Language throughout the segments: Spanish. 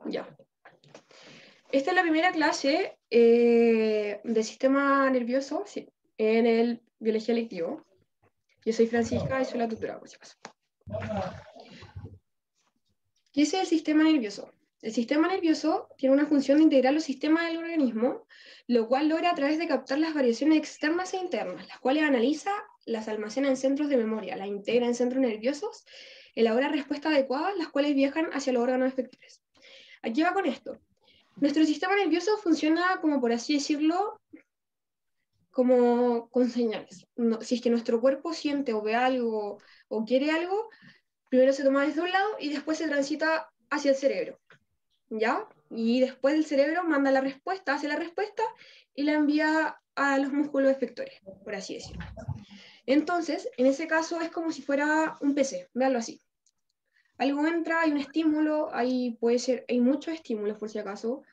Ya. Esta es la primera clase del sistema nervioso en el biología electivo. Yo soy Francisca y soy la tutora, por si acaso. ¿Qué es el sistema nervioso? El sistema nervioso tiene una función de integrar los sistemas del organismo, lo cual logra a través de captar las variaciones externas e internas, las cuales analiza, las almacena en centros de memoria, las integra en centros nerviosos, elabora respuestas adecuadas, las cuales viajan hacia los órganos efectores. Aquí va con esto. Nuestro sistema nervioso funciona, como por así decirlo, como con señales. No, si es que nuestro cuerpo siente o ve algo o quiere algo, primero se toma desde un lado y después se transita hacia el cerebro, ¿ya? Y después el cerebro manda la respuesta, hace la respuesta y la envía a los músculos efectores, por así decirlo. Entonces, en ese caso es como si fuera un PC, véanlo así. Algo entra, hay un estímulo, puede ser, hay muchos estímulos por si acaso,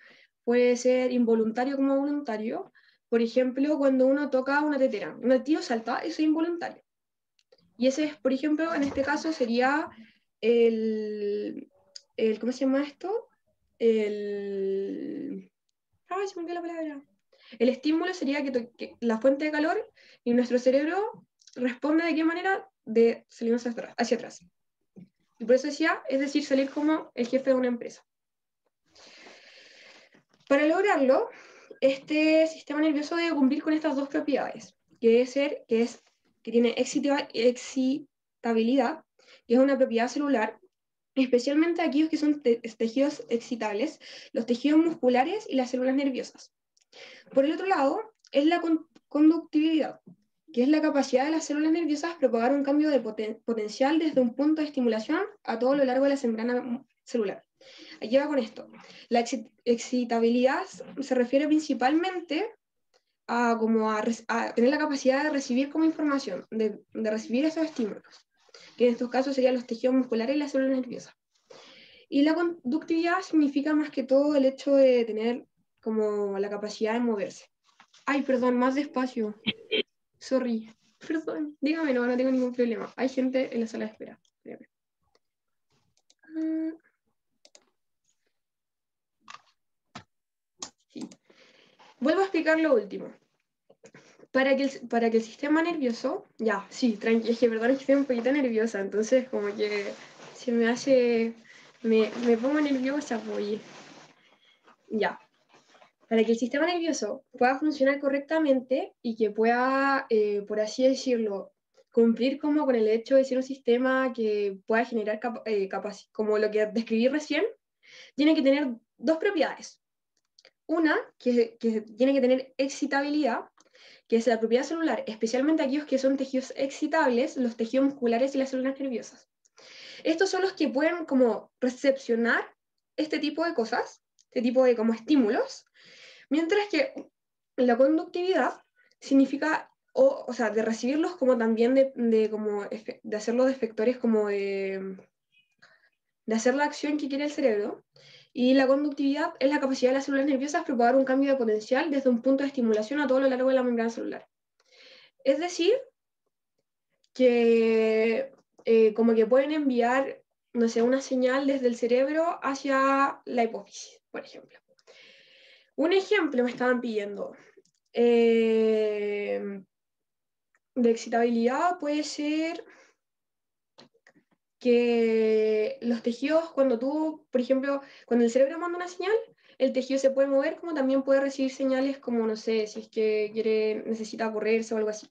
puede ser involuntario como voluntario. Por ejemplo, cuando uno toca una tetera, un tío salta, eso es involuntario. Y ese es, por ejemplo, en este caso sería ¿cómo se llama esto? Ay, se me olvidó la palabra. El estímulo sería que la fuente de calor y nuestro cerebro responde de qué manera de salirnos hacia atrás. Y por eso decía, es decir, salir como el jefe de una empresa. Para lograrlo, este sistema nervioso debe cumplir con estas dos propiedades, que tiene excitabilidad, que es una propiedad celular, especialmente aquellos que son tejidos excitables, los tejidos musculares y las células nerviosas. Por el otro lado, es la conductividad, que es la capacidad de las células nerviosas propagar un cambio de potencial desde un punto de estimulación a todo lo largo de la membrana celular. Aquí va con esto. La excitabilidad se refiere principalmente a tener la capacidad de recibir como información, de recibir esos estímulos, que en estos casos serían los tejidos musculares y las células nerviosas. Y la conductividad significa más que todo el hecho de tener como la capacidad de moverse. Ay, perdón, más despacio. Sorry. Perdón. Dígame, no tengo ningún problema. Hay gente en la sala de espera. Sí. Vuelvo a explicar lo último. Para que el sistema nervioso, ya, sí, tranqui, es que perdón, es que estoy un poquito nerviosa, entonces como que se me hace, me pongo nerviosa, pues, ya. Para que el sistema nervioso pueda funcionar correctamente y que pueda, por así decirlo, cumplir como con el hecho de ser un sistema que pueda generar como lo que describí recién, tiene que tener dos propiedades. Una, que tiene que tener excitabilidad, que es la propiedad celular, especialmente aquellos que son tejidos excitables, los tejidos musculares y las células nerviosas. Estos son los que pueden como recepcionar este tipo de cosas, este tipo de como estímulos, mientras que la conductividad significa, o sea, de recibirlos como también de hacerlo de efectores como de hacer la acción que quiere el cerebro. Y la conductividad es la capacidad de las células nerviosas propagar un cambio de potencial desde un punto de estimulación a todo lo largo de la membrana celular. Es decir, que como que pueden enviar, no sé, una señal desde el cerebro hacia la hipófisis, por ejemplo. Un ejemplo me estaban pidiendo. De excitabilidad puede ser que los tejidos, cuando tú, por ejemplo, cuando el cerebro manda una señal, el tejido se puede mover, como también puede recibir señales como, no sé, si es que necesita correrse o algo así.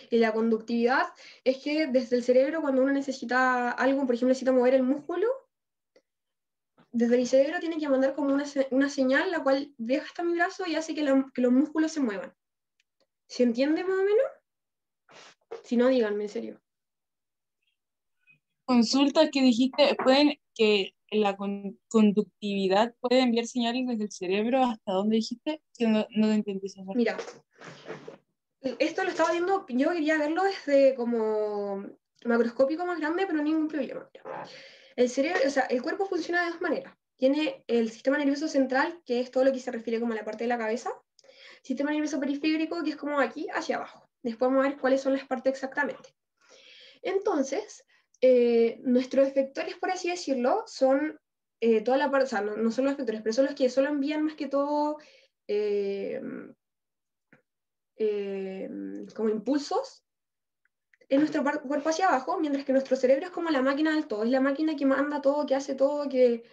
Y la conductividad es que desde el cerebro, cuando uno necesita algo, por ejemplo, necesita mover el músculo, desde el cerebro tiene que mandar como una señal, la cual viaja hasta mi brazo y hace que los músculos se muevan. ¿Se entiende más o menos? Si no, díganme, en serio. Consulta que dijiste, pueden que la conductividad puede enviar señales desde el cerebro hasta dónde dijiste, que no te entendí esa parte. Mira, esto lo estaba viendo, yo quería verlo desde como macroscópico más grande, pero ningún problema. El cerebro, o sea, el cuerpo funciona de dos maneras. Tiene el sistema nervioso central, que es todo lo que se refiere como a la parte de la cabeza, sistema nervioso periférico, que es como aquí hacia abajo. Después vamos a ver cuáles son las partes exactamente. Entonces, nuestros efectores, por así decirlo, son toda la parte, o sea, no son los efectores, pero son los que solo envían más que todo como impulsos en nuestro cuerpo hacia abajo, mientras que nuestro cerebro es como la máquina del todo, es la máquina que manda todo, que hace todo, que...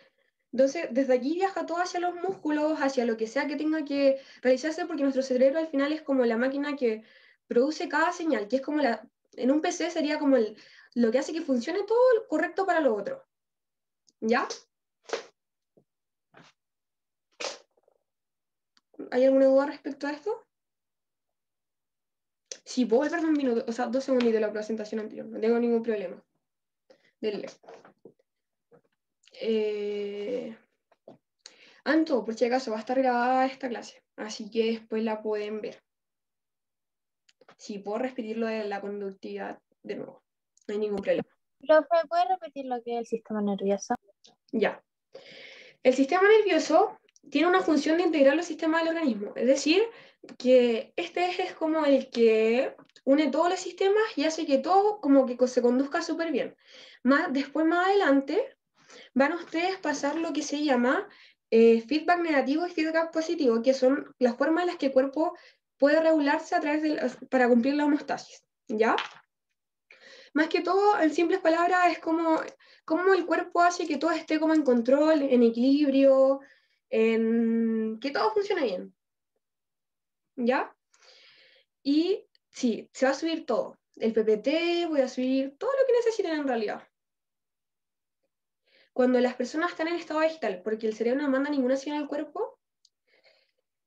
Entonces, desde aquí viaja todo hacia los músculos, hacia lo que sea que tenga que realizarse, porque nuestro cerebro al final es como la máquina que produce cada señal, que es como la... En un PC sería como lo que hace que funcione todo correcto para lo otro. ¿Ya? ¿Hay alguna duda respecto a esto? Sí, puedo volver un minuto, o sea, 2 segundos de la presentación anterior, no tengo ningún problema. Dele. Anto, por si acaso, va a estar grabada esta clase, así que después la pueden ver. Sí, puedo repetir lo de la conductividad de nuevo, no hay ningún problema. Profe, ¿puede repetir lo que es el sistema nervioso? Ya. El sistema nervioso tiene una función de integrar los sistemas del organismo, es decir, que este eje es como el que une todos los sistemas y hace que todo como que se conduzca súper bien. Después, más adelante, van ustedes a pasar lo que se llama feedback negativo y feedback positivo, que son las formas en las que el cuerpo puede regularse a través para cumplir la homeostasis, ¿ya? Más que todo, en simples palabras, es como el cuerpo hace que todo esté como en control, en equilibrio, que todo funcione bien, ¿ya? Y sí, se va a subir todo. El PPT, voy a subir todo lo que necesiten en realidad. Cuando las personas están en estado vegetal, porque el cerebro no manda ninguna señal al cuerpo,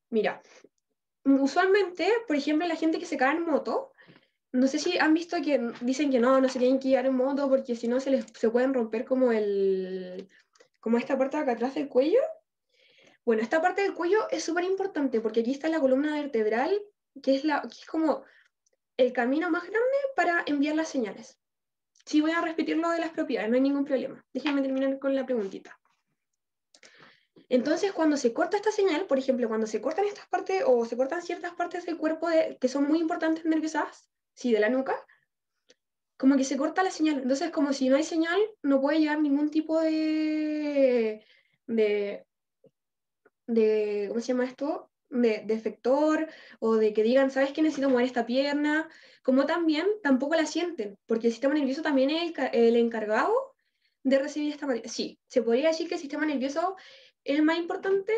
mira, usualmente, por ejemplo, la gente que se cae en moto, no sé si han visto que dicen que no se tienen que guiar en moto porque si no se pueden romper como esta parte de acá atrás del cuello. Bueno, esta parte del cuello es súper importante porque aquí está la columna vertebral, que es como el camino más grande para enviar las señales. Sí, voy a repetir lo de las propiedades, no hay ningún problema. Déjenme terminar con la preguntita. Entonces, cuando se corta esta señal, por ejemplo, cuando se cortan estas partes o se cortan ciertas partes del cuerpo que son muy importantes nerviosas, sí, de la nuca, como que se corta la señal. Entonces, como si no hay señal, no puede llegar ningún tipo de, ¿cómo se llama esto? De efector o de que digan, ¿sabes qué? Necesito mover esta pierna. Como también, tampoco la sienten, porque el sistema nervioso también es el encargado de recibir esta materia. Sí, se podría decir que el sistema nervioso es el más importante.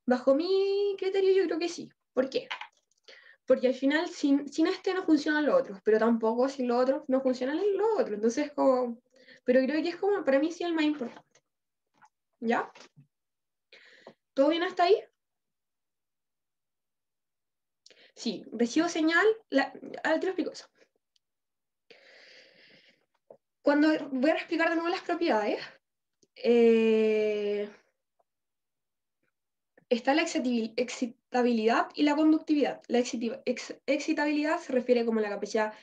Bajo mi criterio, yo creo que sí. ¿Por qué? Porque al final, sin este no funciona lo otro, pero tampoco sin lo otro no funciona lo otro. Entonces, como. Pero creo que es como, para mí, sí el más importante. ¿Ya? ¿Todo bien hasta ahí? Sí, recibo señal. Ahora te lo explico eso. Cuando voy a explicar de nuevo las propiedades, está la excitabilidad y la conductividad. La excitabilidad se refiere como a la capacidad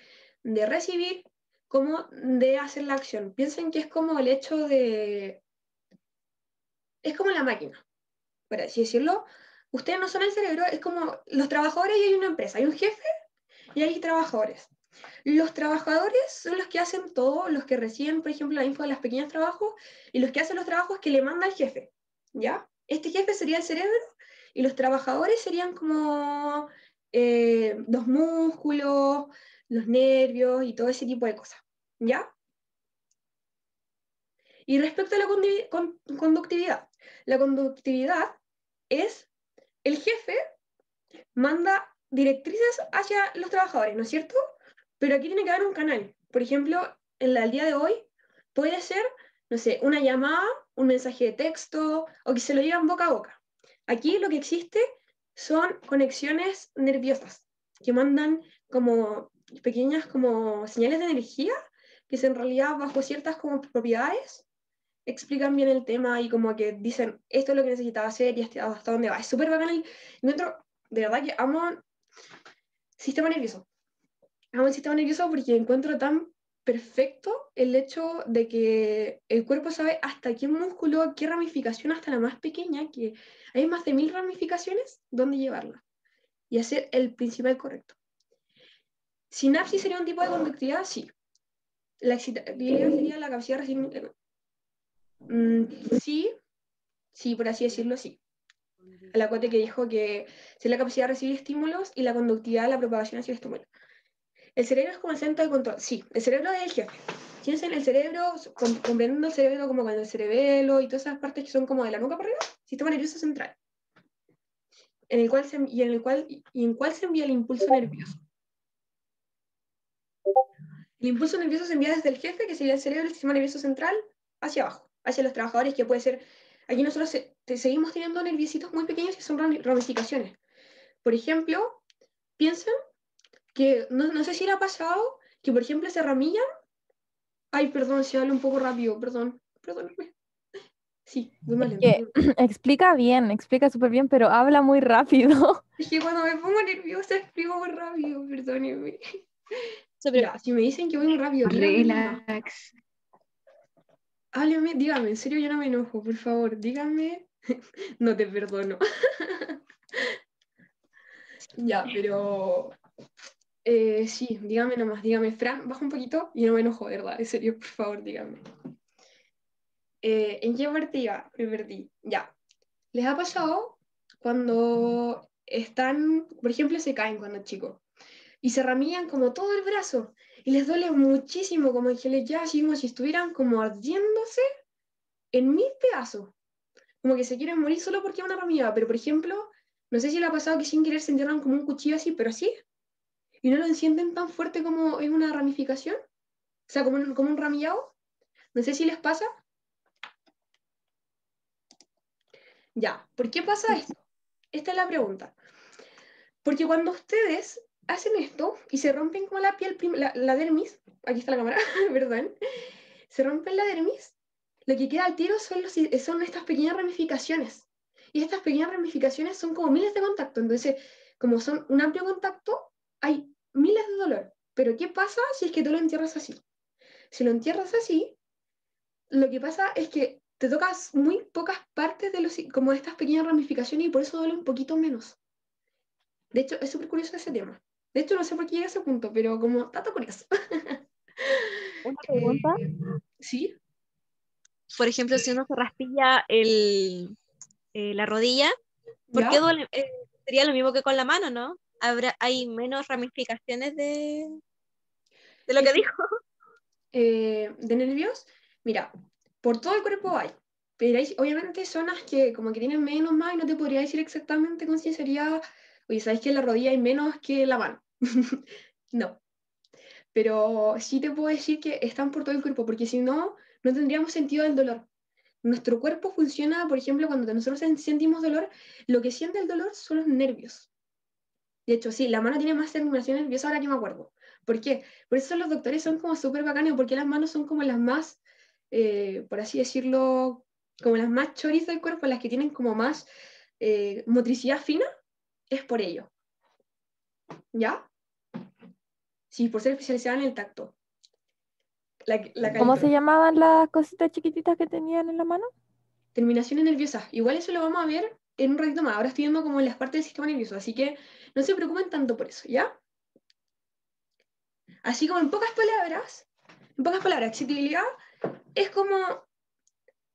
de recibir como de hacer la acción. Piensen que es como el hecho de... Es como la máquina, por así decirlo. Ustedes no son el cerebro, es como los trabajadores y hay una empresa, hay un jefe y hay trabajadores. Los trabajadores son los que hacen todo, los que reciben, por ejemplo, la info de los pequeños trabajos y los que hacen los trabajos que le manda el jefe, ¿ya? Este jefe sería el cerebro y los trabajadores serían como los músculos, los nervios y todo ese tipo de cosas, ¿ya? Y respecto a la conductividad, la conductividad es el jefe manda directrices hacia los trabajadores, ¿no es cierto? Pero aquí tiene que haber un canal. Por ejemplo, el día de hoy puede ser, no sé, una llamada, un mensaje de texto o que se lo llevan boca a boca. Aquí lo que existe son conexiones nerviosas que mandan como pequeñas como señales de energía que en realidad bajo ciertas como propiedades explican bien el tema y como que dicen esto es lo que necesitaba hacer y hasta dónde va. Es súper bacán de verdad que amo sistema nervioso. Amo el sistema nervioso porque encuentro tan perfecto el hecho de que el cuerpo sabe hasta qué músculo, qué ramificación, hasta la más pequeña, que hay más de 1000 ramificaciones, dónde llevarla y hacer el principal correcto. Sinapsis sería un tipo de conductividad, sí. La excitabilidad sería la capacidad de recibir. Sí, Sí, por así decirlo, sí. A la Cote que dijo que es la capacidad de recibir estímulos y la conductividad de la propagación hacia el estímulo. El cerebro es como el centro de control. Sí, el cerebro es el jefe. Piensen el cerebro, comprendiendo el cerebro como cuando el cerebelo y todas esas partes que son como de la nuca para arriba, sistema nervioso central, en cuál se envía el impulso nervioso. El impulso nervioso se envía desde el jefe, que sería el cerebro, el sistema nervioso central, hacia abajo, hacia los trabajadores, que puede ser... Aquí nosotros seguimos teniendo nerviositos muy pequeños que son ramificaciones. Por ejemplo, piensen que, no sé si le ha pasado, que por ejemplo se ramillan. Ay, perdón, si hablo un poco rápido, perdóname. Sí, voy más Es lento. que explica súper bien, pero habla muy rápido. Es que cuando me pongo nerviosa explico muy rápido, perdóneme. Sobre- Ya, si me dicen que voy muy rápido, díganme nomás. Relax. Hábleme, dígame, en serio yo no me enojo, por favor, díganme. No te perdono. Ya, pero sí, dígame nomás, dígame, Fran, baja un poquito y no me enojo, ¿verdad? En serio, por favor, dígame. ¿En qué parte iba? Me perdí. Ya. ¿Les ha pasado cuando están, por ejemplo, se caen cuando chicos y se ramillan como todo el brazo y les duele muchísimo, como que les ya así como si estuvieran como ardiéndose en mil pedazos? Como que se quieren morir solo porque es una ramillada, pero por ejemplo, no sé si les ha pasado que sin querer se entierran como un cuchillo así, pero así, y no lo encienden tan fuerte como es una ramificación, o sea, como un ramillado. No sé si les pasa. Ya, ¿por qué pasa esto? Esta es la pregunta. Porque cuando ustedes hacen esto y se rompen como la piel, la dermis, aquí está la cámara, perdón, se rompen la dermis, lo que queda al tiro son estas pequeñas ramificaciones. Y estas pequeñas ramificaciones son como miles de contactos. Entonces, como son un amplio contacto, hay miles de dolor. Pero ¿qué pasa si es que tú lo entierras así? Si lo entierras así, lo que pasa es que te tocas muy pocas partes como de estas pequeñas ramificaciones y por eso duele un poquito menos. De hecho, es súper curioso ese tema. De hecho, no sé por qué llegué a ese punto, pero como dato curioso. Una pregunta. ¿Sí? Por ejemplo, si uno se raspilla la rodilla, ¿por qué ¿Ya? duele? Sería lo mismo que con la mano, ¿no? Hay menos ramificaciones de lo Es que que, dijo. de nervios, mira, por todo el cuerpo hay. Pero hay obviamente zonas que como que tienen menos más y no te podría decir exactamente con sinceridad, oye, ¿sabes que en la rodilla hay menos que en la mano? No. Pero sí te puedo decir que están por todo el cuerpo, porque si no, no tendríamos sentido del dolor. Nuestro cuerpo funciona, por ejemplo, cuando nosotros sentimos dolor, lo que siente el dolor son los nervios. De hecho, sí, la mano tiene más terminación nerviosa ahora que me acuerdo. ¿Por qué? Por eso los doctores son como súper bacanes, porque las manos son como las más, por así decirlo, como las más choris del cuerpo, las que tienen como más motricidad fina, es por ello. ¿Ya? Sí, por ser especializada en el tacto. La ¿Cómo se calistenia. llamaban las cositas chiquititas que tenían en la mano? Terminaciones nerviosas. Igual eso lo vamos a ver en un ratito más. Ahora estoy viendo como en las partes del sistema nervioso, así que no se preocupen tanto por eso, ¿ya? Así como en pocas palabras, accesibilidad es como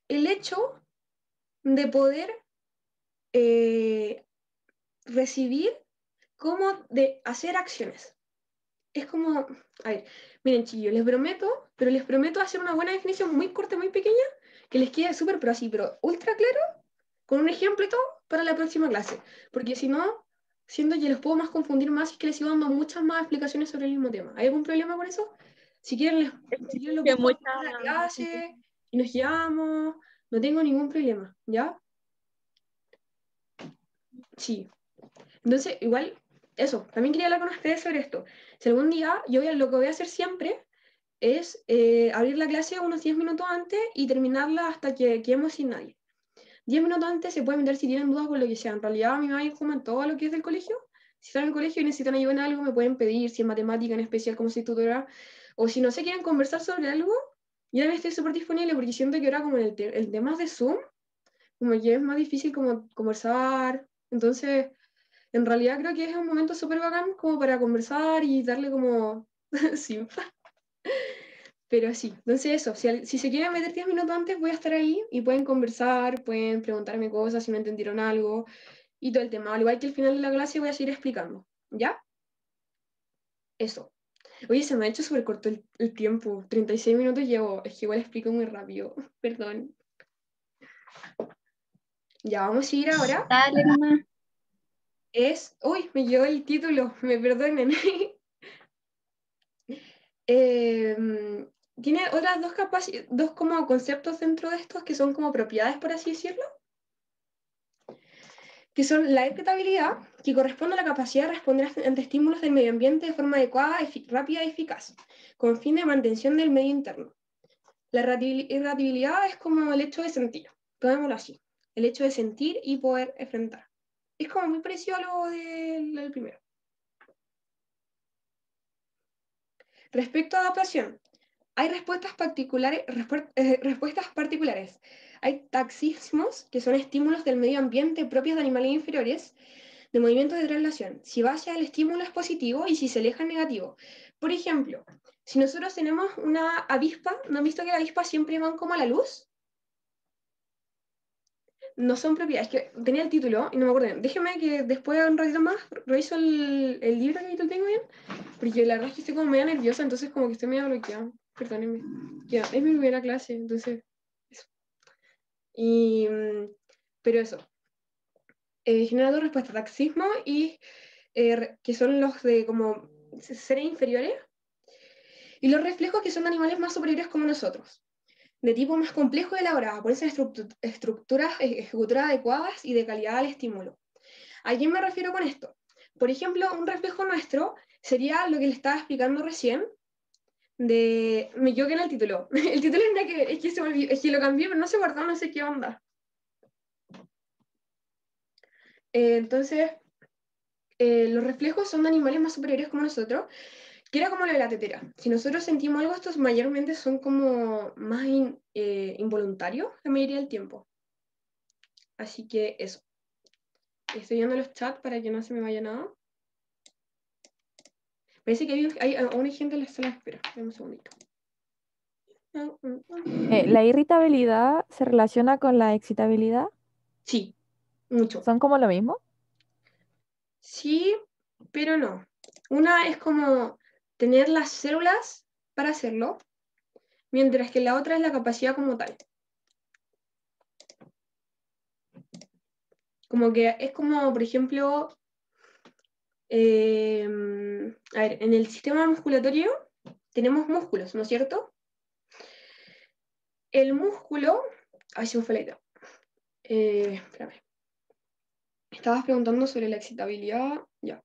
el hecho de poder eh, recibir, como de hacer acciones. Es como, a ver, miren chillos, les prometo hacer una buena definición muy corta, muy pequeña, que les quede súper, pero así, pero ultra claro, con un ejemplo y todo, para la próxima clase. Porque si no, siento que los puedo más confundir más y que les sigo dando muchas más explicaciones sobre el mismo tema. ¿Hay algún problema con eso? Si quieren, si quieren lo Que puedo mucha... contar en la clase y nos llevamos, no tengo ningún problema, ¿ya? Sí. Entonces, igual, eso, también quería hablar con ustedes sobre esto. Si algún día, lo que voy a hacer siempre es abrir la clase unos 10 minutos antes y terminarla hasta que quedemos sin nadie. 10 minutos antes se pueden meter si tienen dudas con lo que sea. En realidad, a mí me va a ir como en todo lo que es del colegio. Si están en el colegio y necesitan ayuda en algo, me pueden pedir, si en matemática en especial, como si tutora, o si no se quieren conversar sobre algo, yo también estoy súper disponible porque siento que ahora como el tema de Zoom, como que es más difícil como conversar. Entonces, en realidad creo que es un momento súper bacán como para conversar y darle como... sí. Pero sí, entonces eso, si se quieren meter 10 minutos antes, voy a estar ahí y pueden conversar, pueden preguntarme cosas si no entendieron algo y todo el tema. Al igual que al final de la clase voy a seguir explicando, ¿ya? Eso. Oye, se me ha hecho súper corto el tiempo. 36 minutos llevo. Es que igual explico muy rápido. Perdón. Ya, vamos a seguir ahora. Dale nomás. Uy, me llegó el título. Me perdonen. Tiene otras dos como conceptos dentro de estos que son como propiedades, por así decirlo, que son la irritabilidad, que corresponde a la capacidad de responder ante estímulos del medio ambiente de forma adecuada, rápida y eficaz, con fin de mantención del medio interno. La irritabilidad es como el hecho de sentir, tomémoslo así, el hecho de sentir y poder enfrentar. Es como muy parecido a lo del primero. Respecto a adaptación, hay respuestas particulares. Hay taxismos, que son estímulos del medio ambiente propios de animales inferiores, de movimientos de traslación. Si va hacia el estímulo es positivo y si se aleja es negativo. Por ejemplo, si nosotros tenemos una avispa, ¿no han visto que las avispas siempre van como a la luz? No son propiedades, que tenía el título y no me acuerdo bien. Déjeme que después un ratito más reviso el libro que lo tengo bien, porque la verdad es que estoy como medio nerviosa, entonces como que estoy medio bloqueada. Perdónenme. Ya, es mi primera clase, entonces eso. Pero eso. Genera dos respuestas, taxismo y que son los de como seres inferiores, y los reflejos que son animales más superiores como nosotros, de tipo más complejo y elaborado, por esas estructuras ejecutadas adecuadas y de calidad al estímulo. ¿A quién me refiero con esto? Por ejemplo, un reflejo nuestro sería lo que le estaba explicando recién, me equivoqué en el título. El título es nada que ver, es que se me olvidó, es que lo cambié, pero no se guardó, no sé qué onda. Entonces, los reflejos son de animales más superiores como nosotros, que era como lo de la tetera. Si nosotros sentimos algo, estos mayormente son como más involuntarios la mayoría del tiempo. Así que eso. Estoy viendo los chats para que no se me vaya nada. Parece que hay aún gente en la sala de espera. Dame un segundito. ¿La irritabilidad se relaciona con la excitabilidad? Sí, mucho. ¿Son como lo mismo? Sí, pero no. Una es como tener las células para hacerlo, mientras que la otra es la capacidad como tal. Como que es como, por ejemplo, a ver, en el sistema musculatorio tenemos músculos, ¿no es cierto? El músculo... Ay, se me fue la idea. Espérame. Estabas preguntando sobre la excitabilidad. Ya.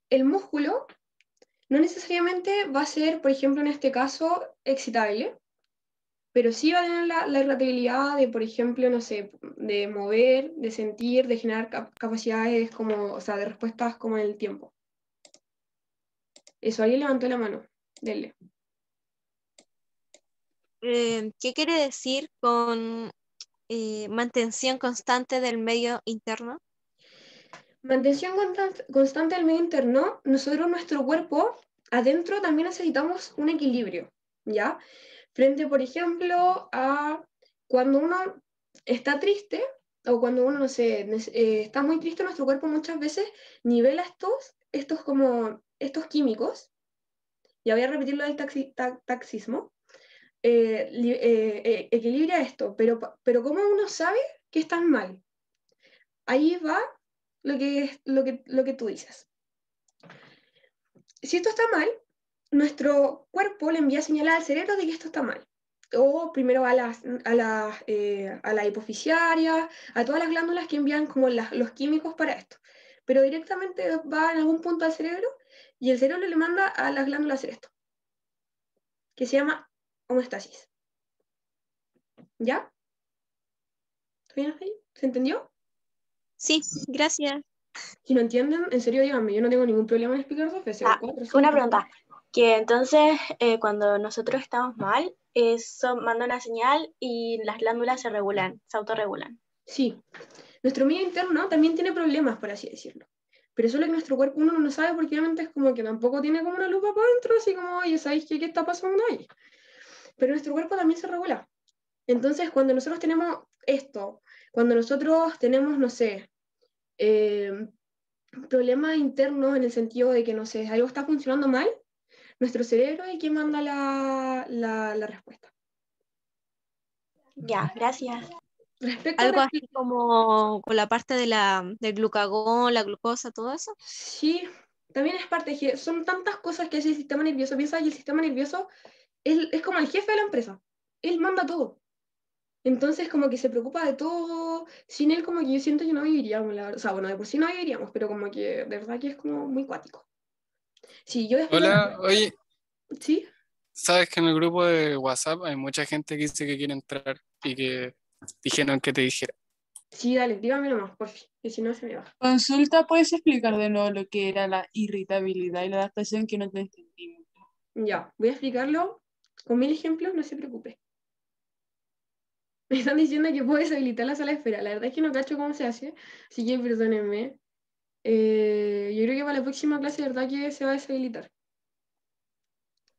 El músculo no necesariamente va a ser, por ejemplo, en este caso, excitable, pero sí va a tener la irritabilidad de, por ejemplo, no sé, de mover, de sentir, de generar capacidades como, o sea, de respuestas como en el tiempo. Eso, alguien levantó la mano. Denle. ¿Qué quiere decir con mantención constante del medio interno? Mantención constante del medio interno, nosotros, nuestro cuerpo, adentro también necesitamos un equilibrio, ¿ya? Frente, por ejemplo, a cuando uno está triste, o cuando uno, no sé, está muy triste, nuestro cuerpo muchas veces nivela estos químicos, ya voy a repetir lo del taxismo, equilibra esto, pero ¿cómo uno sabe que están mal? Ahí va lo que tú dices. Si esto está mal, nuestro cuerpo le envía señales al cerebro de que esto está mal. O primero a la hipofisiaria, a todas las glándulas que envían como los químicos para esto. Pero directamente va en algún punto al cerebro y el cerebro le manda a las glándulas a hacer esto, que se llama homeostasis. ¿Ya? ¿Está bien ahí? ¿Se entendió? Sí, gracias. Si no entienden, en serio díganme, yo no tengo ningún problema en explicar dos veces, o cuatro, Una cinco. pregunta. Que entonces, cuando nosotros estamos mal, eso manda una señal y las glándulas se autorregulan. Sí, nuestro medio interno también tiene problemas, por así decirlo. Pero eso es lo que nuestro cuerpo uno no sabe porque obviamente es como que tampoco tiene como una lupa para adentro, así como, oye, ¿sabéis qué está pasando ahí? Pero nuestro cuerpo también se regula. Entonces, cuando nosotros tenemos esto, cuando nosotros tenemos, no sé, problemas internos en el sentido de que, no sé, algo está funcionando mal, nuestro cerebro es quien manda la respuesta. Ya, gracias. Respecto Algo a así como con la parte del glucagón, la glucosa, todo eso. sí, también es parte, son tantas cosas que hace el sistema nervioso. Piensa que el sistema nervioso es como el jefe de la empresa. Él manda todo. Entonces, como que se preocupa de todo. Sin él, como que yo siento que no viviríamos, la verdad. O sea, bueno, de por sí no viviríamos, pero como que de verdad que es como muy cuático. Sí, yo después. Hola, oye, Sí, sabes que en el grupo de WhatsApp hay mucha gente que dice que quiere entrar y que dijeron que te dijera. sí, dale, dígame nomás, por fin, que si no se me va. Consulta, ¿puedes explicar de nuevo lo que era la irritabilidad y la adaptación que no te entendí? Ya, voy a explicarlo con 1000 ejemplos, no se preocupe. Me están diciendo que puedo deshabilitar la sala de espera. La verdad es que no cacho cómo se hace, así que perdónenme. Yo creo que para la próxima clase, de verdad que se va a deshabilitar.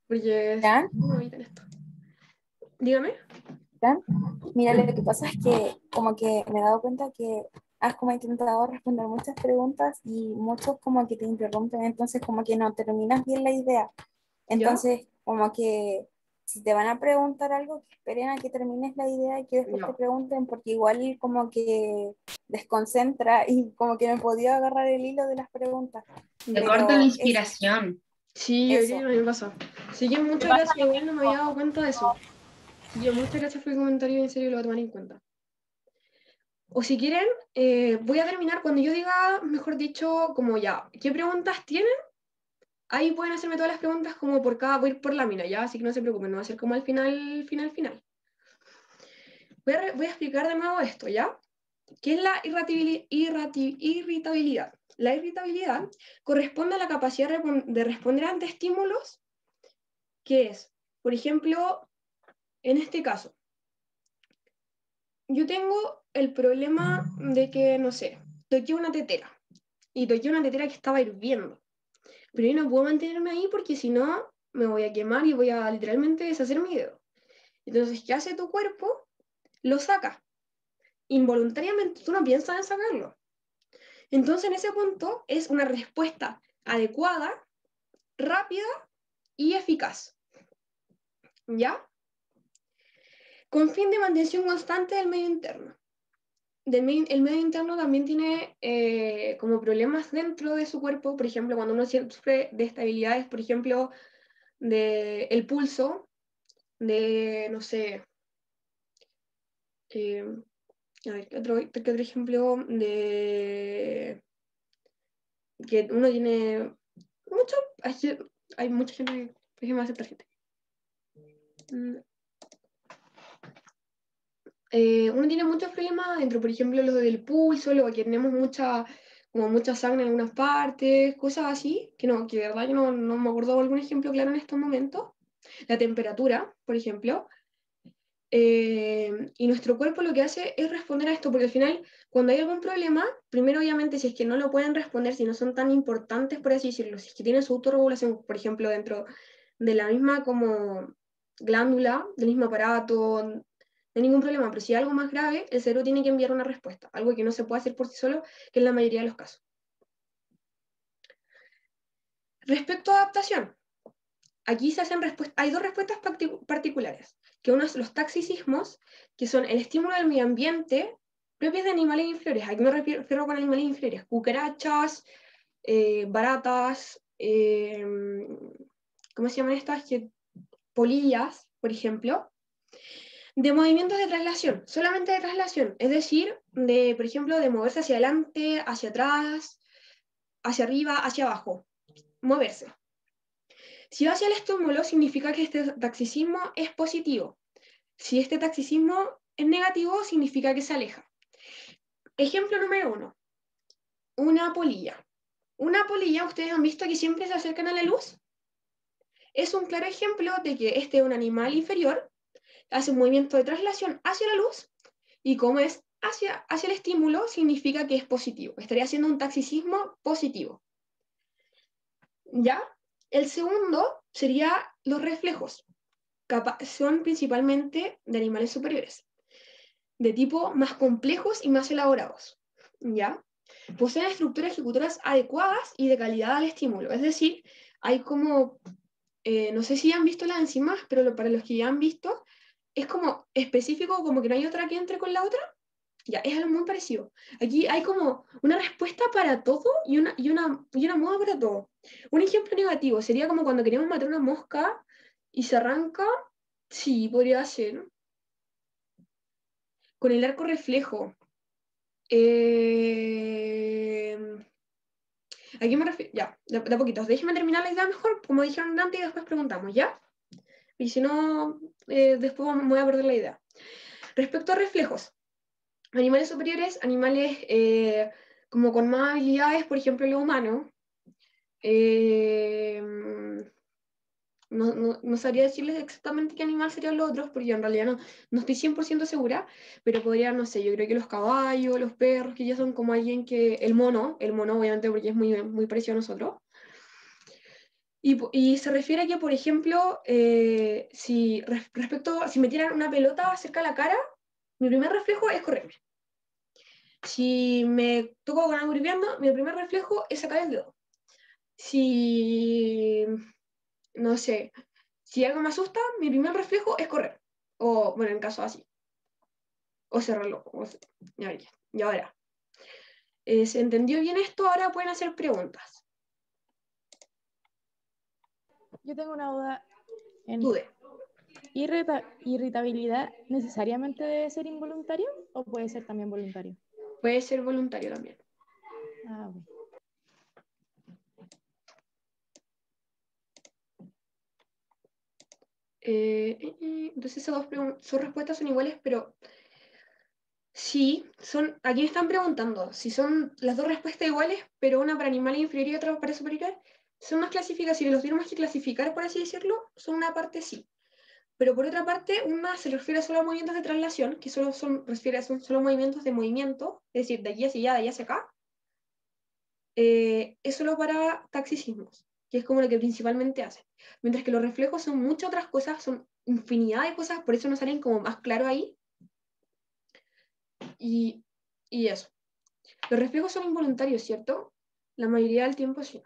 Porque ¿Ya? no evitan esto. Dígame. ¿Ya? Mira, lo que pasa es que como que me he dado cuenta que has como intentado responder muchas preguntas y muchos como que te interrumpen, entonces como que no terminas bien la idea. ¿Ya? Entonces, como que si te van a preguntar algo, que esperen a que termines la idea y que después te Ya. pregunten, porque igual como que desconcentra y como que no podía agarrar el hilo de las preguntas. Te Ya. corta la Pero inspiración. Sí, yo creo eso. que me pasa. Así que ¿Te muchas pasa gracias, lo igual no me había mismo? dado cuenta de eso. Así que muchas gracias por el comentario, en serio lo voy a tomar en cuenta. O si quieren, voy a terminar cuando yo diga, mejor dicho, como ya, ¿qué preguntas tienen? Ahí pueden hacerme todas las preguntas como por cada, voy a ir por lámina, ¿ya? Así que no se preocupen, no va a ser como al final, final. Voy a explicar de nuevo esto, ¿ya? ¿Qué es la irritabilidad? La irritabilidad corresponde a la capacidad de responder ante estímulos, que es, por ejemplo, en este caso, yo tengo el problema de que, no sé, toqué una tetera y toqué una tetera que estaba hirviendo, pero yo no puedo mantenerme ahí porque si no me voy a quemar y voy a literalmente deshacer mi dedo. Entonces, ¿qué hace tu cuerpo? Lo saca. Involuntariamente, tú no piensas en sacarlo. Entonces, en ese punto es una respuesta adecuada, rápida y eficaz. ¿Ya? Con fin de mantención constante del medio interno. El medio interno también tiene como problemas dentro de su cuerpo, por ejemplo, cuando uno sufre de estabilidades, por ejemplo, del pulso, de, no sé, a ver, ¿qué otro ejemplo? De que uno tiene mucho, hay mucha gente que, por ejemplo, acepta gente. Uno tiene muchos problemas dentro, por ejemplo, lo del pulso, lo que tenemos como mucha sangre en algunas partes, cosas así, que de verdad yo no me acuerdo de algún ejemplo claro en estos momentos. La temperatura, por ejemplo. Y nuestro cuerpo lo que hace es responder a esto, porque al final, cuando hay algún problema, primero obviamente si es que no lo pueden responder, si no son tan importantes, por así decirlo, si es que tienen su autorregulación, por ejemplo, dentro de la misma como glándula, del mismo aparato, no hay ningún problema, pero si hay algo más grave, el cerebro tiene que enviar una respuesta, algo que no se puede hacer por sí solo, que es la mayoría de los casos. Respecto a adaptación, aquí se hacen hay dos respuestas particulares, que uno es los taxicismos, que son el estímulo del medio ambiente propios de animales inferiores. ¿A qué me refiero con animales inferiores? Cucarachas, baratas, ¿cómo se llaman estas? Polillas, por ejemplo, de movimientos de traslación, solamente de traslación, es decir, por ejemplo, de moverse hacia adelante, hacia atrás, hacia arriba, hacia abajo, moverse. Si va hacia el estímulo, significa que este taxicismo es positivo. Si este taxicismo es negativo, significa que se aleja. Ejemplo número 1. Una polilla. Una polilla, ustedes han visto que siempre se acercan a la luz. Es un claro ejemplo de que este es un animal inferior, hace un movimiento de traslación hacia la luz, y como es hacia el estímulo significa que es positivo. Estaría haciendo un taxicismo positivo. ¿Ya? El segundo sería los reflejos. Son principalmente de animales superiores, de tipo más complejos y más elaborados. ¿Ya? Poseen estructuras ejecutoras adecuadas y de calidad al estímulo. Es decir, hay como, no sé si han visto las enzimas, pero para los que ya han visto, es como específico, como que no hay otra que entre con la otra. Ya, es algo muy parecido. Aquí hay como una respuesta para todo y una moda para todo. Un ejemplo negativo sería como cuando queremos matar una mosca y se arranca. Sí, podría ser. Con el arco reflejo. Eh, ¿A qué me refiero? Ya, de a poquitos. Déjenme terminar la idea mejor, como dijeron antes, y después preguntamos, ¿ya? Y si no, después me voy a perder la idea. Respecto a reflejos, animales superiores, animales como con más habilidades, por ejemplo, lo humano. eh, no sabría decirles exactamente qué animal serían los otros, porque en realidad no estoy 100% segura, pero podrían, no sé, yo creo que los caballos, los perros, que ya son como alguien que... El mono obviamente porque es muy, muy parecido a nosotros. Y se refiere a que, por ejemplo, si me tiran una pelota cerca de la cara, mi primer reflejo es correrme. Si me toco con algo hirviendo, mi primer reflejo es sacar el dedo. Si, no sé, si algo me asusta, mi primer reflejo es correr. O, bueno, en caso así. O cerrarlo. Y ahora, ¿se entendió bien esto? Ahora pueden hacer preguntas. Yo tengo una duda. En Dude. ¿Irritabilidad necesariamente debe ser involuntario o puede ser también voluntario? Puede ser voluntario también. Ah, ok. Entonces esas dos respuestas son iguales, pero sí, aquí me están preguntando si son las dos respuestas iguales, pero una para animales inferiores y otra para superiores. Son unas clasificaciones, los tenemos que clasificar, por así decirlo, son una parte sí. Pero por otra parte, una se refiere solo a movimientos de traslación, que son solo movimientos de movimiento, es decir, de aquí hacia allá, de allá hacia acá. Es solo para taxicismos, que es como lo que principalmente hacen. Mientras que los reflejos son muchas otras cosas, son infinidad de cosas, por eso nos salen como más claro ahí. Y eso. Los reflejos son involuntarios, ¿cierto? La mayoría del tiempo sí,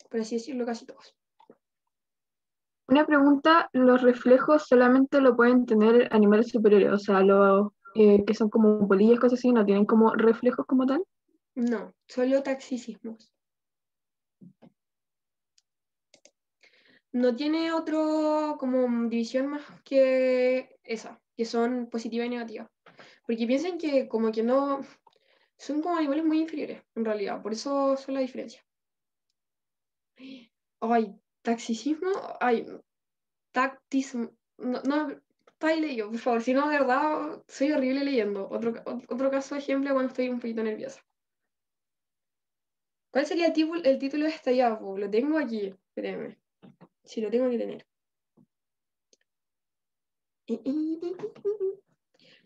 por así decirlo, casi todos. Una pregunta, ¿los reflejos solamente lo pueden tener animales superiores? O sea, los que son como polillas, cosas así, ¿no tienen como reflejos como tal? No, solo taxicismos. No tiene otro como división más que esa, que son positiva y negativa. Porque piensen que como que no, son como animales muy inferiores, en realidad, por eso son la diferencia. Ay, taxicismo, ay, tactismo, no, está ahí leído, por favor, si no, de verdad, soy horrible leyendo. Otro caso de ejemplo cuando estoy un poquito nerviosa. ¿Cuál sería el título de esta ya? Po? Lo tengo aquí, espérenme. Si lo tengo que tener.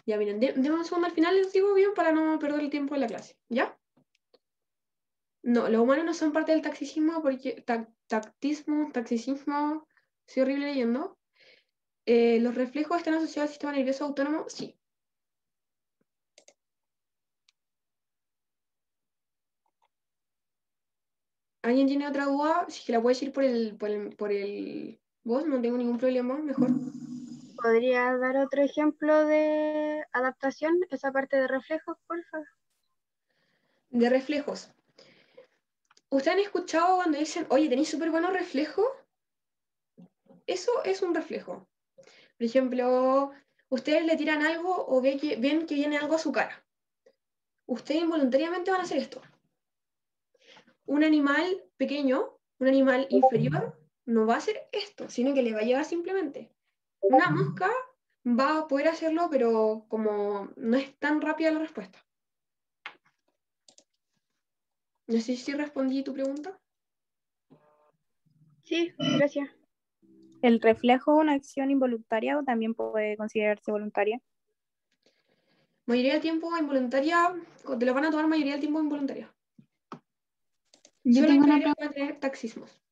Ya, miren, denme un segundo al final, les digo bien para no perder el tiempo de la clase, ¿ya? No, los humanos no son parte del taxicismo porque taxicismo, soy horrible leyendo. ¿Los reflejos están asociados al sistema nervioso autónomo? Sí. ¿Alguien tiene otra duda? Si que la puede decir por el voz, no tengo ningún problema, mejor. ¿Podría dar otro ejemplo de adaptación? Esa parte de reflejos, por favor. De reflejos. ¿Ustedes han escuchado cuando dicen, oye, tenéis súper buenos reflejos? Eso es un reflejo. Por ejemplo, ustedes le tiran algo o ven que viene algo a su cara. Ustedes involuntariamente van a hacer esto. Un animal pequeño, un animal inferior, no va a hacer esto, sino que le va a llegar simplemente. Una mosca va a poder hacerlo, pero como no es tan rápida la respuesta. No sé si respondí tu pregunta. Sí, gracias. ¿El reflejo es una acción involuntaria o también puede considerarse voluntaria? Mayoría del tiempo involuntaria, te lo van a tomar mayoría del tiempo involuntaria. Yo Solo tengo una incluir pregunta. van a tener taxismos.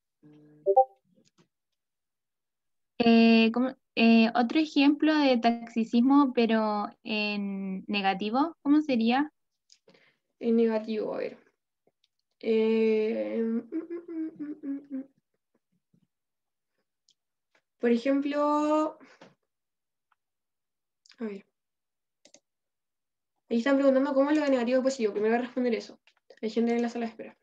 Otro ejemplo de taxicismo, pero en negativo, ¿cómo sería? En negativo, a ver. Por ejemplo, a ver. Ahí están preguntando cómo es lo de negativo y positivo. Primero voy a responder eso. Hay gente en la sala de espera.